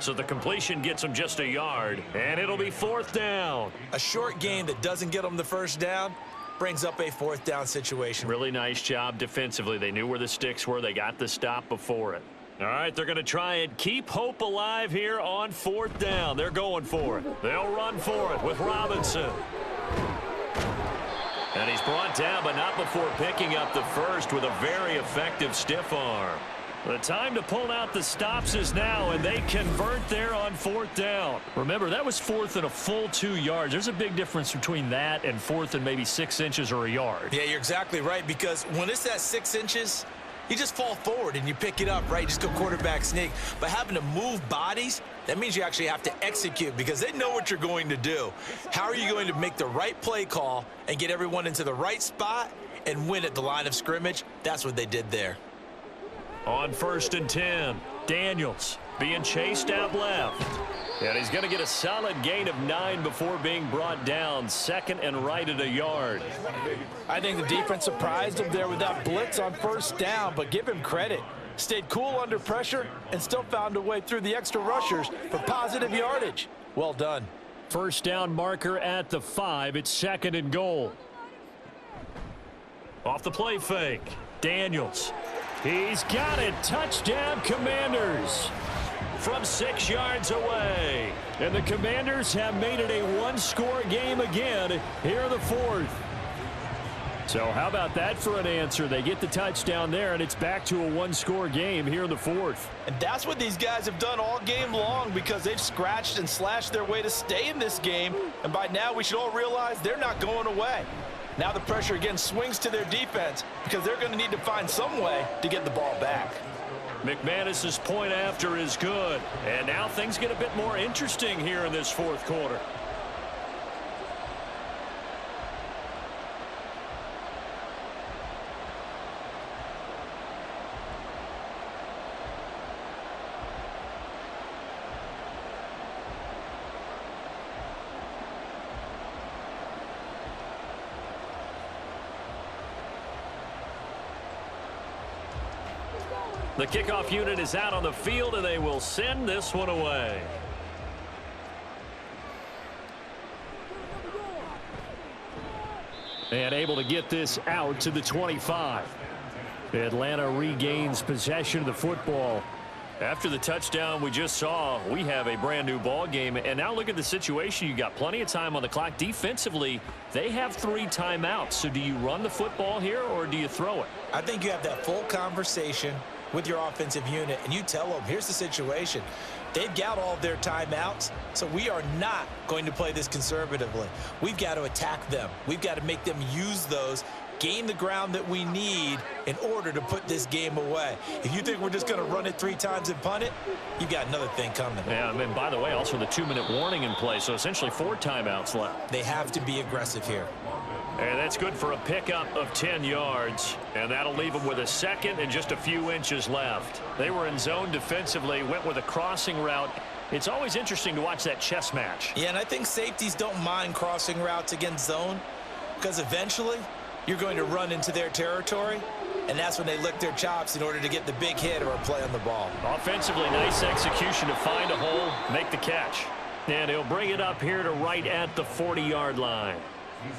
So the completion gets him just a yard, and it'll be 4th down. A short game that doesn't get him the 1st down brings up a 4th down situation. Really nice job defensively. They knew where the sticks were. They got the stop before it. All right, they're going to try and keep hope alive here on 4th down. They're going for it. They'll run for it with Robinson. And he's brought down, but not before picking up the 1st with a very effective stiff arm. The time to pull out the stops is now, and they convert there on 4th down. Remember, that was 4th and a full 2 yards. There's a big difference between that and 4th and maybe 6 inches or a yard. Yeah, you're exactly right, because when it's that 6 inches, you just fall forward and you pick it up, right? You just go quarterback sneak. But having to move bodies, that means you actually have to execute because they know what you're going to do. How are you going to make the right play call and get everyone into the right spot and win at the line of scrimmage? That's what they did there. On 1st and 10, Daniels being chased out left. And he's going to get a solid gain of 9 before being brought down. 2nd and right at a yard. I think the defense surprised him there with that blitz on 1st down, but give him credit. Stayed cool under pressure and still found a way through the extra rushers for positive yardage. Well done. 1st down marker at the 5. It's 2nd and goal. Off the play fake. Daniels. He's got it. Touchdown, Commanders. From 6 yards away. And the Commanders have made it a one-score game again here in the 4th. So how about that for an answer? They get the touchdown there, and it's back to a one-score game here in the 4th. And that's what these guys have done all game long, because they've scratched and slashed their way to stay in this game. And by now, we should all realize they're not going away. Now the pressure again swings to their defense, because they're going to need to find some way to get the ball back. McManus's point after is good. And now things get a bit more interesting here in this 4th quarter. The kickoff unit is out on the field, and they will send this one away. And able to get this out to the 25. Atlanta regains possession of the football. After the touchdown we just saw, we have a brand new ball game. And now look at the situation. You got plenty of time on the clock. Defensively, they have 3 timeouts. So do you run the football here, or do you throw it? I think you have that full conversation with your offensive unit, and you tell them, here's the situation. They've got all of their timeouts, so we are not going to play this conservatively. We've got to attack them. We've got to make them use those, gain the ground that we need in order to put this game away. If you think we're just going to run it 3 times and punt it, you've got another thing coming. Yeah, and by the way, also the 2-minute warning in play, so essentially 4 timeouts left. They have to be aggressive here. And that's good for a pickup of 10 yards. And that'll leave them with a 2nd and just a few inches left. They were in zone defensively, went with a crossing route. It's always interesting to watch that chess match. Yeah, and I think safeties don't mind crossing routes against zone, because eventually you're going to run into their territory, and that's when they lick their chops in order to get the big hit or a play on the ball. Offensively, nice execution to find a hole, make the catch. And he'll bring it up here to right at the 40-yard line.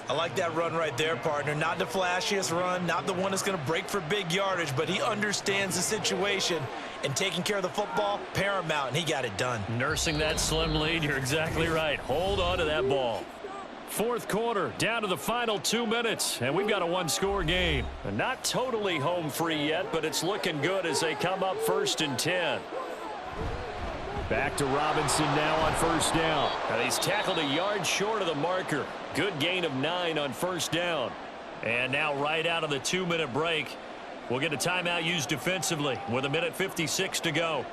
I like that run right there, partner. Not the flashiest run, not the one that's going to break for big yardage, but he understands the situation, and taking care of the football, paramount, and he got it done. Nursing that slim lead, you're exactly right. Hold on to that ball. 4th quarter, down to the final 2 minutes, and we've got a one-score game. Not totally home free yet, but it's looking good as they come up 1st and 10. Back to Robinson now on 1st down. And he's tackled a yard short of the marker. Good gain of 9 on 1st down. And now right out of the 2-minute break, we'll get a timeout used defensively with 1:56 to go.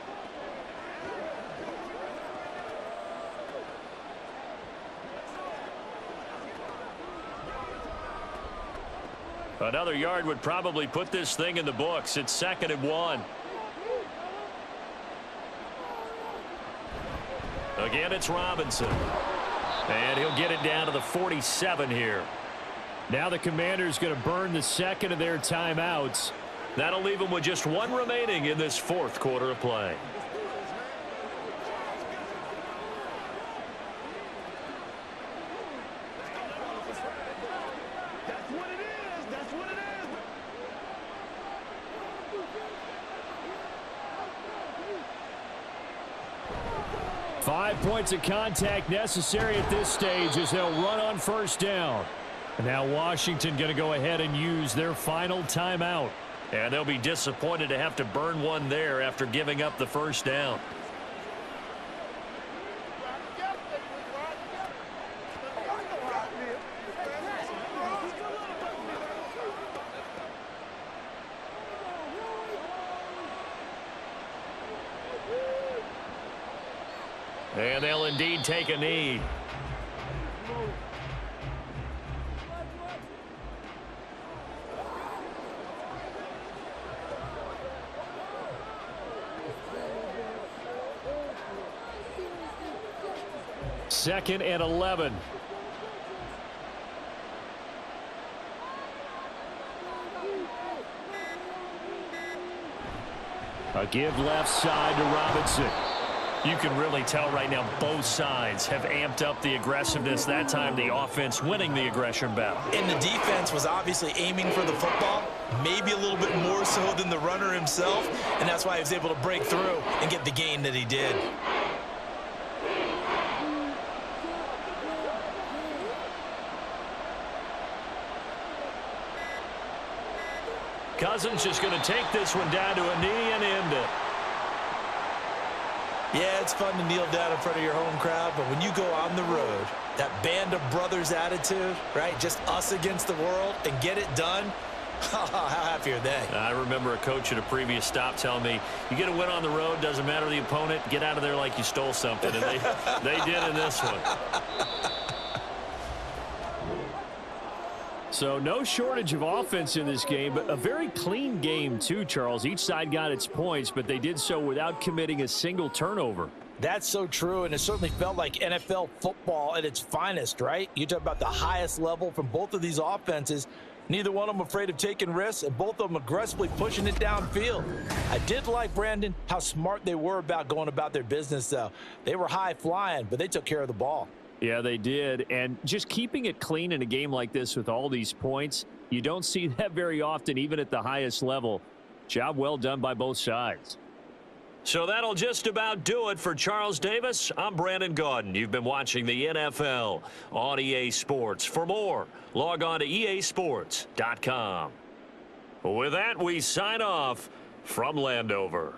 Another yard would probably put this thing in the books. It's 2nd and 1. Again, it's Robinson. And he'll get it down to the 47 here. Now the Commanders going to burn the 2nd of their timeouts. That'll leave them with just 1 remaining in this 4th quarter of play. That's what it is. That's what it is. 5 points of contact necessary at this stage as they'll run on 1st down. And now Washington going to go ahead and use their final timeout. And they'll be disappointed to have to burn one there after giving up the 1st down. And they'll indeed take a knee. 2nd and 11. A give left side to Robinson. You can really tell right now both sides have amped up the aggressiveness. That time the offense winning the aggression battle. And the defense was obviously aiming for the football, maybe a little bit more so than the runner himself, and that's why he was able to break through and get the gain that he did. Cousins just going to take this one down to a knee and end it. Yeah, it's fun to kneel down in front of your home crowd, but when you go on the road, that band of brothers attitude, right, just us against the world and get it done, how happy are they? I remember a coach at a previous stop telling me, you get a win on the road, doesn't matter the opponent, get out of there like you stole something, and they did in this one. So no shortage of offense in this game, but a very clean game too, Charles. Each side got its points, but they did so without committing a single turnover. That's so true, and it certainly felt like NFL football at its finest, right? You talk about the highest level from both of these offenses. Neither one of them afraid of taking risks, and both of them aggressively pushing it downfield. I did like, Brandon, how smart they were about going about their business, though. They were high flying, but they took care of the ball. Yeah, they did. And just keeping it clean in a game like this with all these points, you don't see that very often, even at the highest level. Job well done by both sides. So that'll just about do it for Charles Davis. I'm Brandon Gaudin. You've been watching the NFL on EA Sports. For more, log on to easports.com. With that, we sign off from Landover.